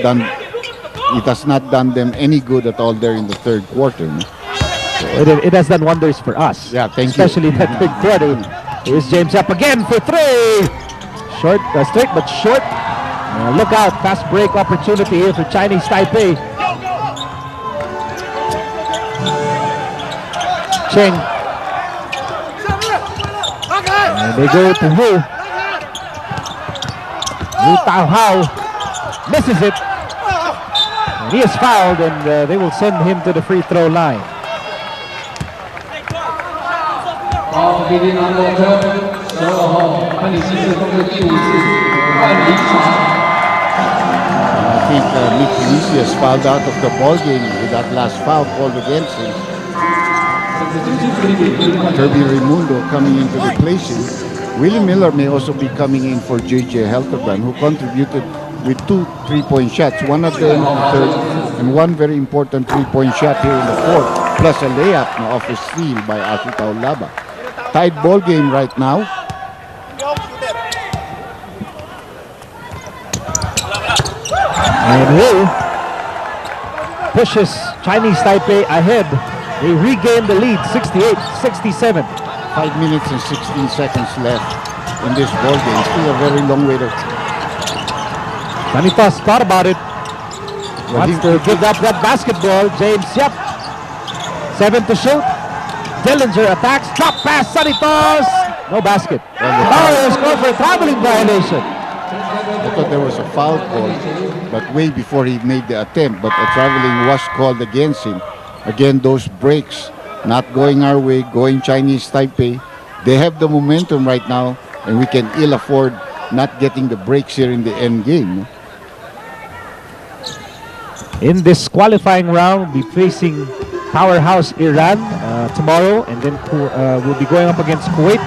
not done them any good at all there in the third quarter. No? So it has done wonders for us. Yeah, especially that third quarter. Here's James Yap again for 3. Short, straight but short. Look out, fast break opportunity here for Chinese Taipei. Cheng. And they go to Wu. Wu Tao misses it. And he is fouled, and they will send him to the free throw line. I think Pennisi has fouled out of the ball game with that last foul called against him. Kerby Raymundo coming in to replace him. Willie Miller may also be coming in for JayJay Helterbrand, who contributed with 2 3-point shots, one at the end of the third, and one very important 3-point shot here in the fourth, plus a layup off a steal by Asi Taulava. Tied ball game right now. And Wu pushes Chinese Taipei ahead. They regain the lead, 68-67. 5 minutes and 16 seconds left in this ball game. Still a very long way to. Asi Taulava thought about it. Wants to give up that basketball. James Yap. 7 to shoot. Dillinger attacks. Drop pass. Asi Taulava. No basket. Taulava scored for a traveling violation. I thought there was a foul call, but way before he made the attempt. But a traveling was called against him. Again, those breaks not going our way, going Chinese Taipei. They have the momentum right now. And we can ill afford not getting the breaks here in the end game. In this qualifying round, we'll be facing powerhouse Iran tomorrow, and then we'll be going up against Kuwait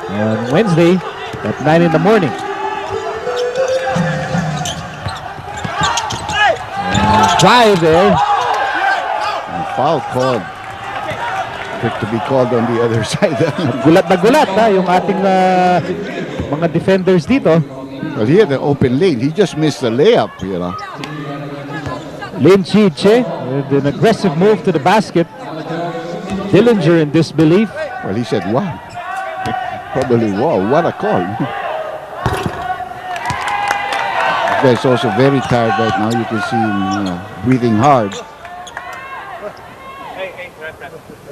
on Wednesday at 9 in the morning. Drive there. And foul called. Quick to be called on the other side. Gulat na gulat yung ating mga defenders dito. Well, he had an open lane. He just missed the layup, you know. Lin Chi-che with an aggressive move to the basket. Dillinger in disbelief. Well, he said, wow. Probably, wow, what a call. This guy's also very tired right now. You can see him breathing hard.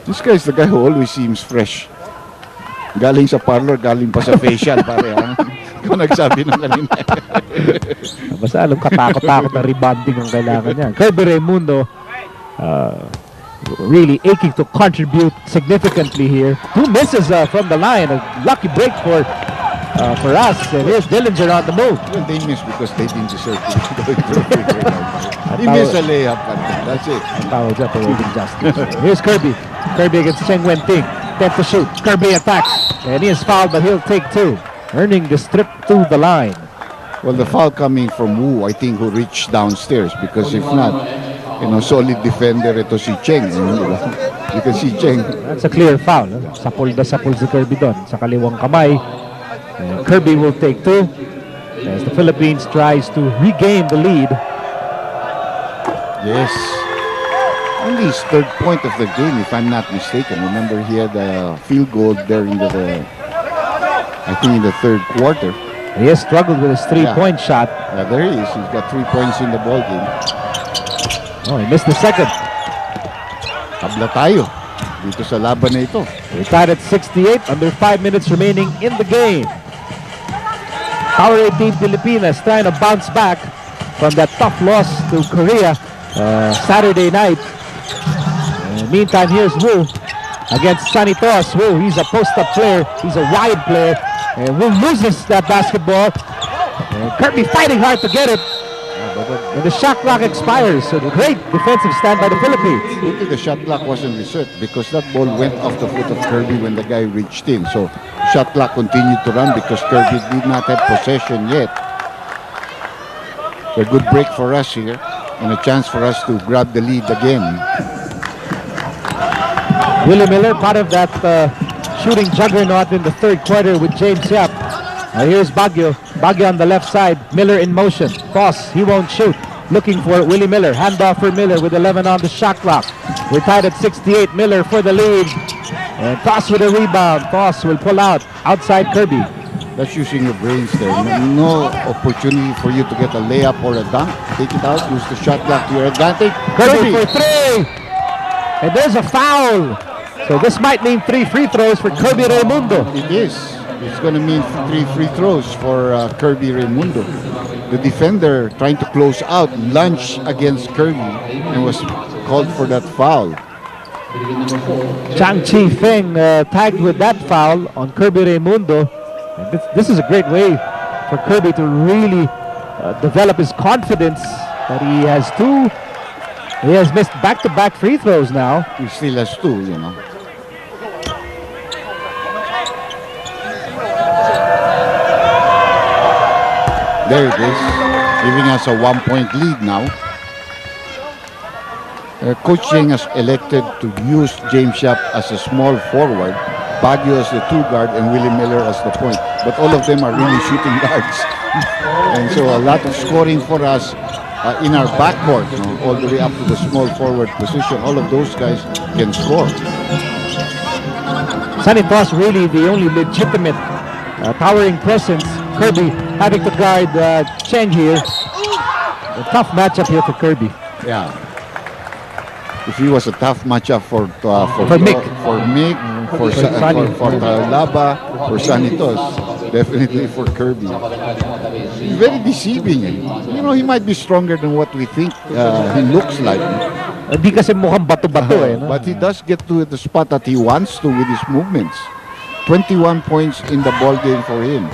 This guy's the guy who always seems fresh. Galing sa parlor, galing pa sa facial, pare. Ikaw nagsabi ng kanina. Basta alam, katakot-takot na rebounding ang kailangan niya. Kerby Raymundo really aching to contribute significantly here. 2 misses from the line. A lucky break for us. And here's Dillinger on the move. Well, they missed because they didn't deserve to be He missed a layup. That's it. Tawag dyan for justice. Here's Kerby. Kerby against Cheng Wen-ting. 10 to shoot. Kerby attacks. And he is fouled, but he'll take 2. Earning the strip to the line. Well, the foul coming from Wu, I think, who reached downstairs. Because if not, solid defender ito si Cheng. You can see Cheng. That's a clear foul. Sapol na sapol si Kerby doon sa kaliwang kamay. Kerby will take 2 as the Philippines tries to regain the lead. Yes. Only his 3rd point of the game, if I'm not mistaken. Remember, he had a field goal there in I think in the 3rd quarter. He has struggled with his 3-point shot. There he is. He's got 3 points in the ball game. Oh, he missed the 2nd. Tabla tayo dito sa laban na ito. We're tied at 68, under 5 minutes remaining in the game. Power 18 Pilipinas trying to bounce back from that tough loss to Korea Saturday night. Meantime, here's Wu against Asi Thoss. Wu, he's a post-up player. He's a wide player. And Wu loses that basketball. And Kerby fighting hard to get it. And the shot clock expires. So the great defensive stand by the Philippines. The shot clock wasn't reset because that ball went off the foot of Kerby when the guy reached in. So shot clock continued to run because Kerby did not have possession yet. A good break for us here and a chance for us to grab the lead again. Willie Miller, part of that shooting juggernaut in the 3rd quarter with James Yap. Here's Baguio. Baguio on the left side. Miller in motion. Thoss, he won't shoot. Looking for Willie Miller. Handoff for Miller with 11 on the shot clock. We're tied at 68. Miller for the lead. And Thoss with a rebound. Thoss will pull out outside Kerby. That's using your brains there. No opportunity for you to get a layup or a dunk. Take it out. Use the shot clock to your advantage. Kerby for 3. And there's a foul. So this might mean 3 free throws for Kerby Raymundo. It is. It's going to mean 3 free throws for Kerby Raymundo. The defender trying to close out, lunge against Kerby, and was called for that foul. Chang Chi Feng tagged with that foul on Kerby Raymundo. And this is a great way for Kerby to really develop his confidence that he has 2. He has missed back-to-back free throws now. He still has 2, There it is, giving us a 1-point lead now. Coach Cheng has elected to use James Yap as a small forward, Baguio as the 2 guard, and Willie Miller as the point. But all of them are really shooting guards. And so a lot of scoring for us in our backcourt, all the way up to the small forward position. All of those guys can score. Asi Taulava really the only legitimate towering presence. Kerby having to guard Cheng here. A tough matchup here for Kerby. Yeah. If he was a tough matchup for Mick, for Taulava, for Asi Taulava, definitely for Kerby. He's very deceiving. He might be stronger than what we think he looks like. Hindi kasi mukhang bato-bato But he does get to the spot that he wants to with his movements. 21 points in the ball game for him.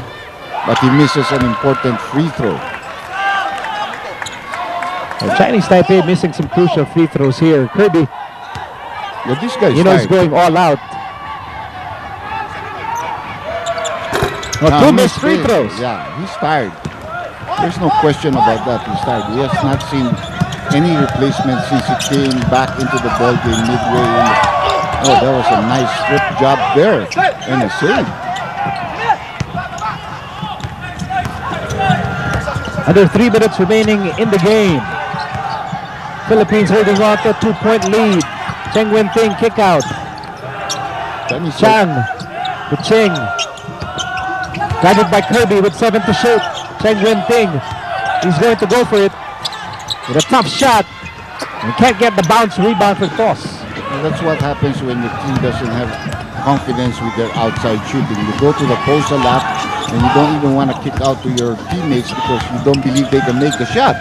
But he misses an important free throw. Chinese Taipei missing some crucial free throws here. Kerby, yeah, this guy's he's going all out. Two missed free throws. Yeah, he's tired. There's no question about that. He's tired. He has not seen any replacement since he came back into the ball game midway. Oh, that was a nice strip job there and a save. Under 3 minutes remaining in the game. Philippines holding on to a 2-point lead. Cheng Wen-ting kick out. Chang to Cheng. Guided by Kerby with 7 to shoot. Cheng Wen-ting. He's going to go for it with a tough shot. And can't get the bounce rebound for Thoss. And that's what happens when the team doesn't have confidence with their outside shooting. You go to the post a lot and you don't even want to kick out to your teammates because you don't believe they can make the shot.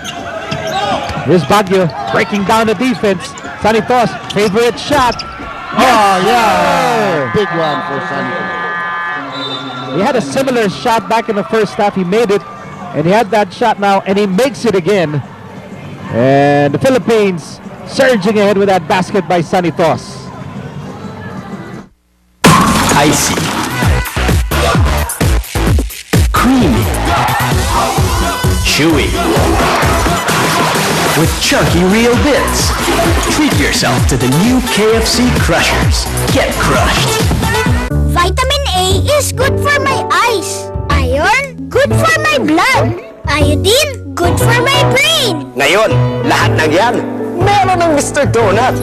Here's Baguio breaking down the defense. Sonny Thoss, favorite shot. Oh, yeah! Big one for Sonny. He had a similar shot back in the first half. He made it, and he had that shot now, and he makes it again. And the Philippines surging ahead with that basket by Sonny Thoss. Icy. Creamy. Chewy. With chunky real bits. Treat yourself to the new KFC Crushers. Get crushed. Vitamin A is good for my eyes. Iron, good for my blood. Iodine, good for my brain. Ngayon, lahat ng yan, meron ng Mr. Donut.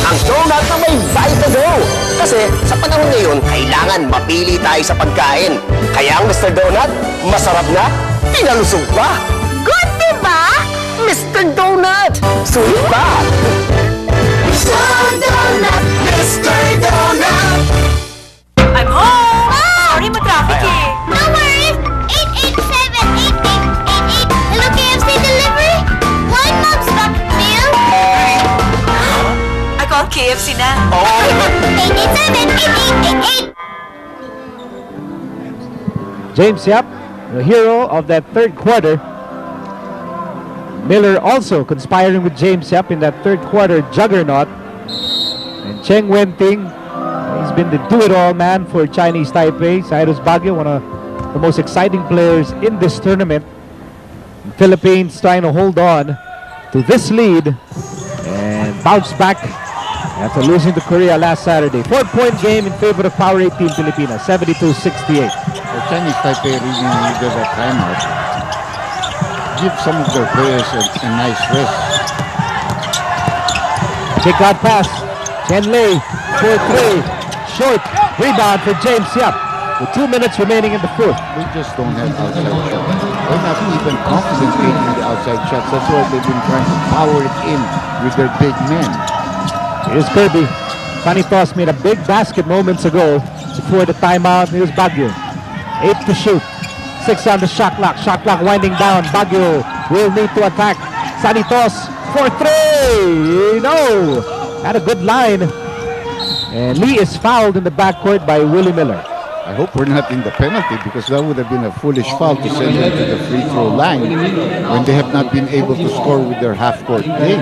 Ang donut na may Vitago. Kasi sa panahon ngayon, kailangan mapili tayo sa pagkain. Kaya ang Mr. Donut, masarap na, pinalusog pa. Good, diba? Mr. Donut! Sulit pa! Mr. Donut! Mr. Donut! I'm home! Sorry, matraffic eh. No worries! 887-8888. Hello, KFC delivery? One mom's back meal? I call KFC na. 887-8888. James Yap, the hero of that third quarter. Miller also conspiring with James Yap in that third quarter juggernaut. And Cheng Wen-ting, he's been the do-it-all man for Chinese Taipei. Cyrus Baguio, one of the most exciting players in this tournament. The Philippines trying to hold on to this lead and bounce back after losing to Korea last Saturday. 4-point game in favor of Power 8 Team Pilipinas, 72-68. The Chinese Taipei really needed a timeout. Give some of their players a nice rest. Kick out pass. Chen Lei for 3. Short. Rebound for James Yap. With 2 minutes remaining in the fourth. They just don't have outside shots. They're not even confident taking the outside shots. That's why they've been trying to power it in with their big men. Here's Kerby. Sonny Thoss made a big basket moments ago before the timeout. Here's Baguio. 8 to shoot. 6 on the shot clock. Shot clock winding down. Baguio will need to attack. Sonny Thoss for 3. No. Had a good line. And Lee is fouled in the backcourt by Willie Miller. I hope we're not in the penalty because that would have been a foolish foul to send them to the free throw line when they have not been able to score with their half-court game.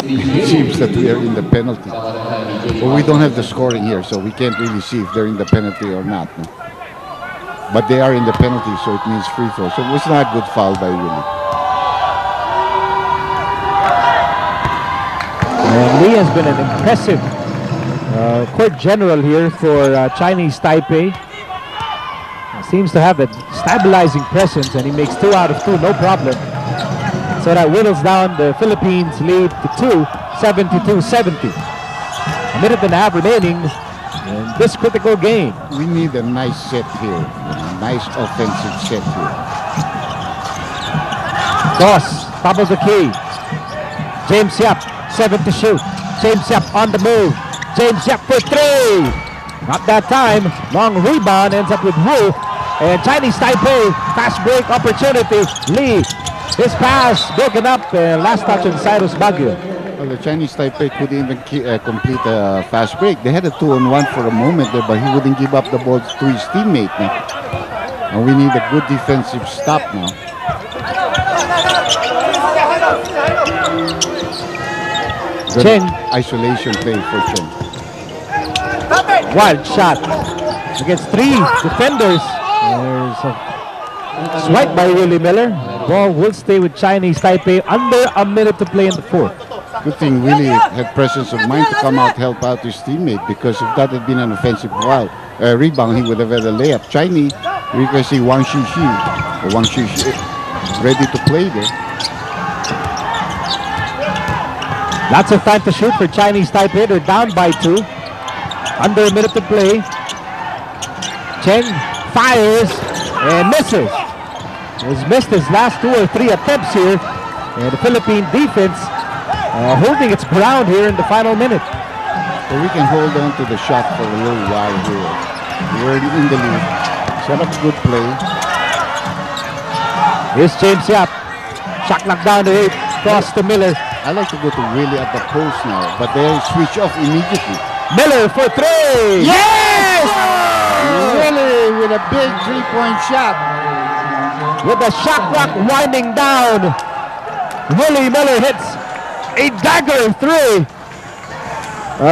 It seems that we are in the penalty. But we don't have the scoring here, so we can't really see if they're in the penalty or not. No? But they are in the penalty, so it means free throw. So it was not a good foul by Willie. And Lee has been an impressive court general here for Chinese Taipei. Seems to have a stabilizing presence, and he makes 2 out of 2, no problem. So that whittles down the Philippines lead to 2, 72-70. A minute and a half remaining in this critical game. We need a nice set here, a nice offensive set here. Thoss, top of the key. James Yap, 7 to shoot. James Yap on the move. James Yap for 3. Not that time. Long rebound ends up with Wu. And Chinese Taipei, fast break opportunity. Lee, his pass broken up. And last touch on Cyrus Baguio. Well, the Chinese Taipei couldn't even complete a fast break. They had a 2-on-1 for a moment there, but he wouldn't give up the ball to his teammate now. And we need a good defensive stop now. Good isolation play for Chen. Wild shot against 3 defenders. There's a swipe by Willie Miller. Ball will stay with Chinese Taipei. Under a minute to play in the fourth. Good thing Willie had presence of mind to come out, help out his teammate, because if that had been an offensive rebound, he would have had a layup. Chinese, we can see Wang Xixi ready to play there. Lots of time to shoot for Chinese Taipei. They're down by 2. Under a minute to play. Chen fires and misses. He's missed his last 2 or 3 attempts here. And the Philippine defense holding its ground here in the final minute. So we can hold on to the shot for a little while here. We're in the lead. Set up a good play. Here's James Yap. Shot knocked down to 8. Cross to Miller. I like to go to Willie at the post now, but they switch off immediately. Miller for 3! Yes! Willie with a big 3-point shot. With the shot clock winding down, Willie Miller hits a dagger 3.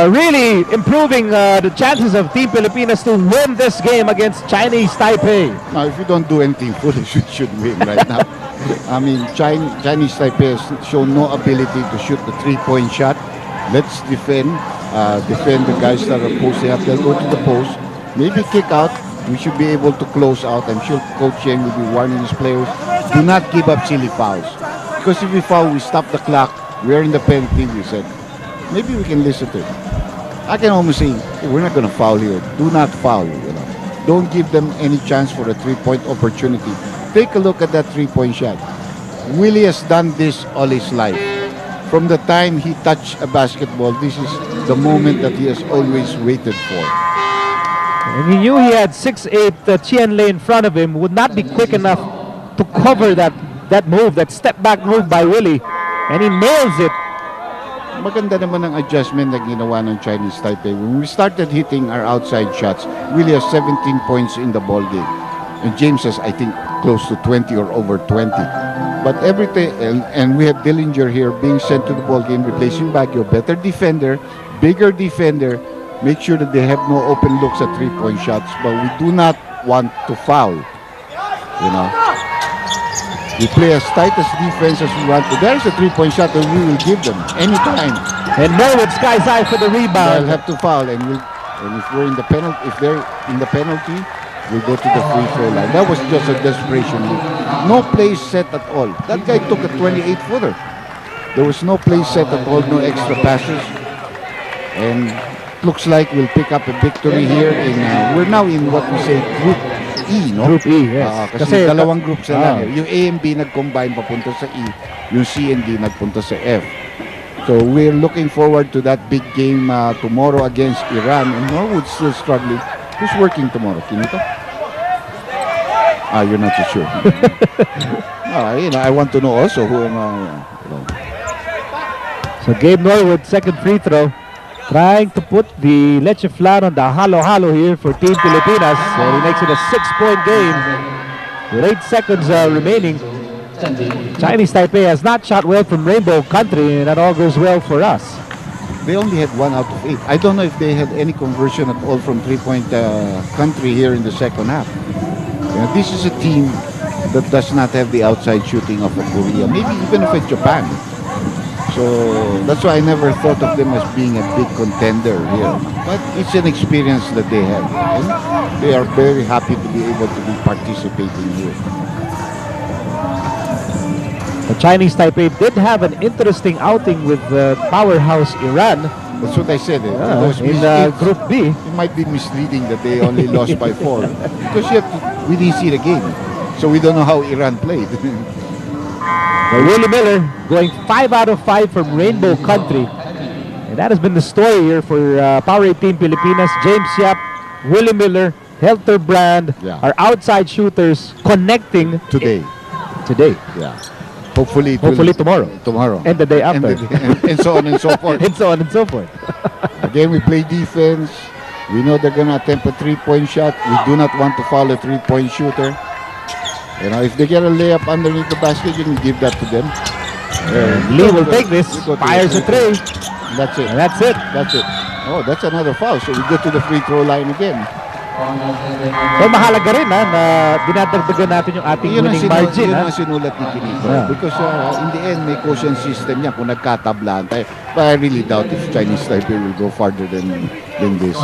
Really improving the chances of Team Pilipinas to win this game against Chinese Taipei. Now, if you don't do anything foolish, you should win right now. I mean, Chinese Taipei has shown no ability to shoot the 3-point shot. Let's defend the guys that are posting up. They'll go to the post, maybe kick out. We should be able to close out. I'm sure Coach Yang will be warning his players, do not give up silly fouls. Because if we foul, we stop the clock. We're in the penalty, we said. Maybe we can listen to it. I can almost say, hey, we're not going to foul here. Do not foul. Don't give them any chance for a 3-point opportunity. Take a look at that 3-point shot. Willie has done this all his life. From the time he touched a basketball, this is the moment that he has always waited for. And he knew he had 6'8" Chien Lei in front of him, would not be quick enough to cover that move, that step back move by Willie. And he nails it. Maganda naman ang adjustment na ginawa ng Chinese Taipei. When we started hitting our outside shots, Willie has 17 points in the ball game. And James has, I think, close to 20 or over 20. But and we have Dillinger here being sent to the ball game, replacing Baguio. Better defender, bigger defender. Make sure that they have no open looks at 3-point shots. But we do not want to foul. We play as tight as defense as we want to. There's a 3-point shot that we will give them anytime. And Norwood skies high for the rebound. They'll have to foul, and if we're in the penalty, if they're in the penalty, we'll go to the free throw line. That was just a desperation move. No play set at all. That guy took a 28-footer. There was no play set at all, no extra passes, and looks like we'll pick up a victory here. We're now in what we say Group E, no? Group E, yes. Kasi dalawang groups na lang. Yung A and B nag-combine papunta sa E. Yung C and D nagpunta sa F. So we're looking forward to that big game tomorrow against Iran. And Norwood's still struggling. Who's working tomorrow? Kinito? You're not so sure. I want to know also who am I. So Gabe Norwood, second free throw. Trying to put the leche flan on the halo-halo here for Team Pilipinas. So he makes it a 6-point game with 8 seconds remaining. Chinese Taipei has not shot well from Rainbow Country, and that all goes well for us. They only had 1 out of 8. I don't know if they had any conversion at all from 3-point country here in the second half. This is a team that does not have the outside shooting of a Korea, maybe even of a Japan. So that's why I never thought of them as being a big contender here. But it's an experience that they have. And they are very happy to be able to be participating here. The Chinese Taipei did have an interesting outing with powerhouse Iran. That's what I said. In Group B. It might be misleading that they only lost by 4. Because we didn't see the game. So we don't know how Iran played. Willie Miller going 5 out of 5 from Rainbow Country. And that has been the story here for Power 8 Team Pilipinas. James Yap, Willie Miller, Helterbrand, our outside shooters connecting today. Today. Yeah. Hopefully tomorrow. Tomorrow. And the day after. And so on and so forth. And so on and so forth. Again, we play defense. We know they're going to attempt a three-point shot. We do not want to foul a three-point shooter. You know, if they get a layup underneath the basket, you can give that to them. Lee will take this. Fires a three. That's it. And that's it. That's it. Oh, that's another foul. So we go to the free throw line again. So mahalaga rin na dinadagdagan natin yung ating winning margin. Yun ang sinulat ni Kinito. Because in the end, may quotient system niya kung nagkatablaan tayo. But I really doubt if Chinese Taipei will go farther than this.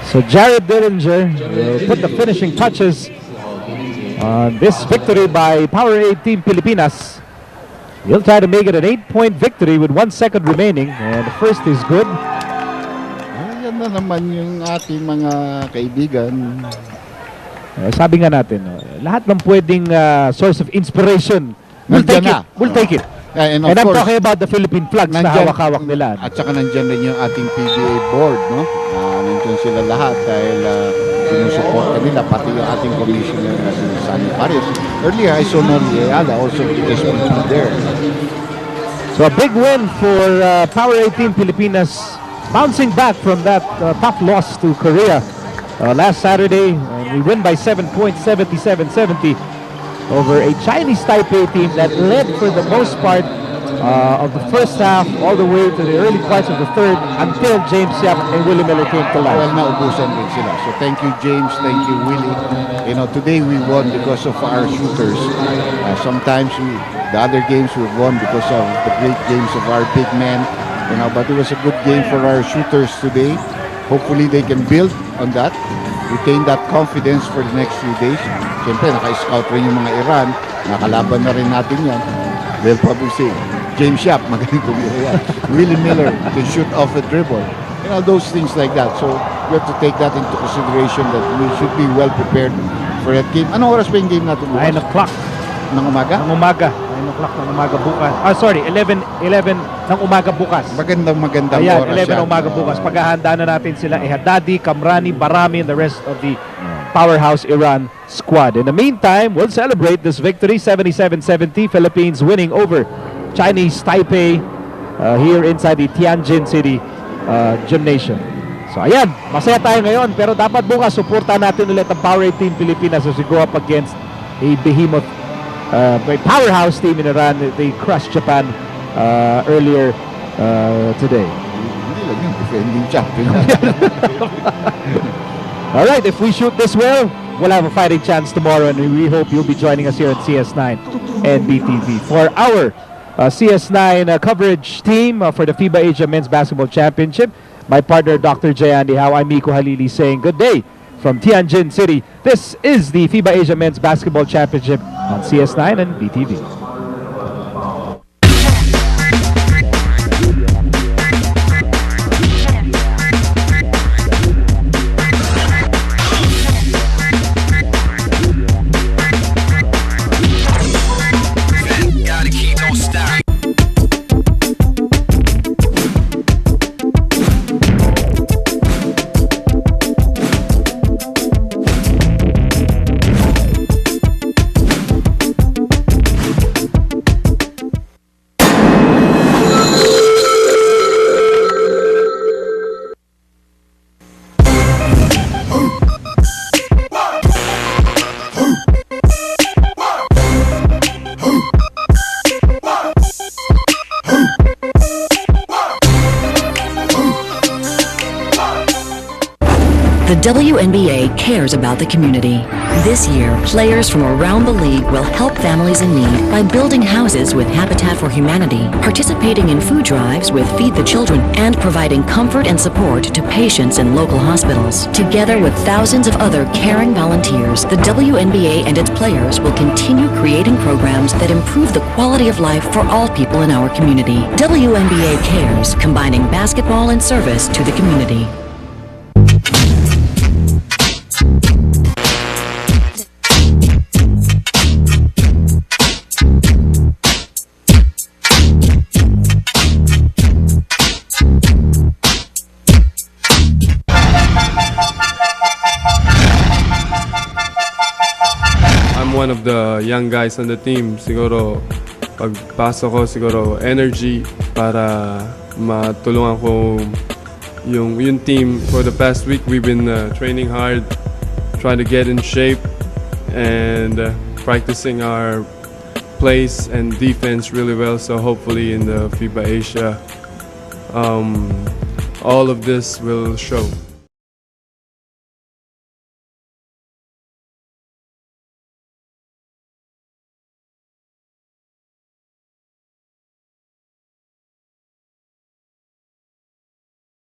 So Jared Dillinger will put the finishing touches on this victory by Power 8 Team Pilipinas. He'll try to make it an 8-point victory with 1 second remaining, and the first is good. Ayan na naman yung ating mga kaibigan. Sabi nga natin, lahat ng pwedeng source of inspiration, we'll take it. We'll take it. And I'm talking about the Philippine flags na hawak-hawak nila. At saka nandyan rin yung ating PBA board, no? Nandyan sila lahat dahil sinusuporta nila, pati yung ating commissioner na si Sunny Paris. Earlier, I saw Noli Ayala also SPP there. So a big win for Power 18 Pilipinas, bouncing back from that tough loss to Korea last Saturday. And we win by 7 points, 77-70 over a Chinese Taipei team that led for the most part of the first half all the way to the early parts of the third until James Yap and Willie Miller came to life. Well, naubusan din sila. So thank you, James. Thank you, Willie. You know, today we won because of our shooters. Sometimes the other games we won because of the great games of our big men. You know, but it was a good game for our shooters today. Hopefully they can build on that, retain that confidence for the next few days. Siyempre, naka-scout rin yung mga Iran. Nakalaban na rin natin yan. They'll probably say, James Yap, magaling kumira yan. Willie Miller can shoot off a dribble. You know, those things like that. So, we have to take that into consideration that we should be well prepared for that game. Anong oras pa yung game natin bukas? 9 o'clock. Ng umaga? Ng umaga. 9 o'clock ng umaga bukas. 11 ng umaga bukas. Magandang Ayan, oras 11 ng umaga bukas. Paghahanda na natin sila Haddadi, Kamrani, Barami, and the rest of the powerhouse Iran squad. In the meantime, we'll celebrate this victory, 77-70, Philippines winning over Chinese Taipei here inside the Tianjin City Gymnasium. So ayan, masaya tayo ngayon, pero dapat bukas suportahan natin ulit ang Power 18 Pilipinas as we go up against a behemoth powerhouse team in Iran. They crushed Japan earlier today. Hindi lang yung defending champion. All right, if we shoot this well, we'll have a fighting chance tomorrow, and we hope you'll be joining us here at CS9 and BTV. For our CS9 coverage team for the FIBA Asia Men's Basketball Championship, my partner Dr. Jay Andy Howe, I'm Miko Halili saying good day from Tianjin City. This is the FIBA Asia Men's Basketball Championship on CS9 and BTV. The WNBA cares about the community. This year, players from around the league will help families in need by building houses with Habitat for Humanity, participating in food drives with Feed the Children, and providing comfort and support to patients in local hospitals. Together with thousands of other caring volunteers, the WNBA and its players will continue creating programs that improve the quality of life for all people in our community. WNBA cares, combining basketball and service to the community. one of the young guys on the team. Siguro, pagpasok ko, siguro energy para matulungan ko yung team. For the past week, we've been training hard, trying to get in shape, and practicing our plays and defense really well. So hopefully in the FIBA Asia, all of this will show.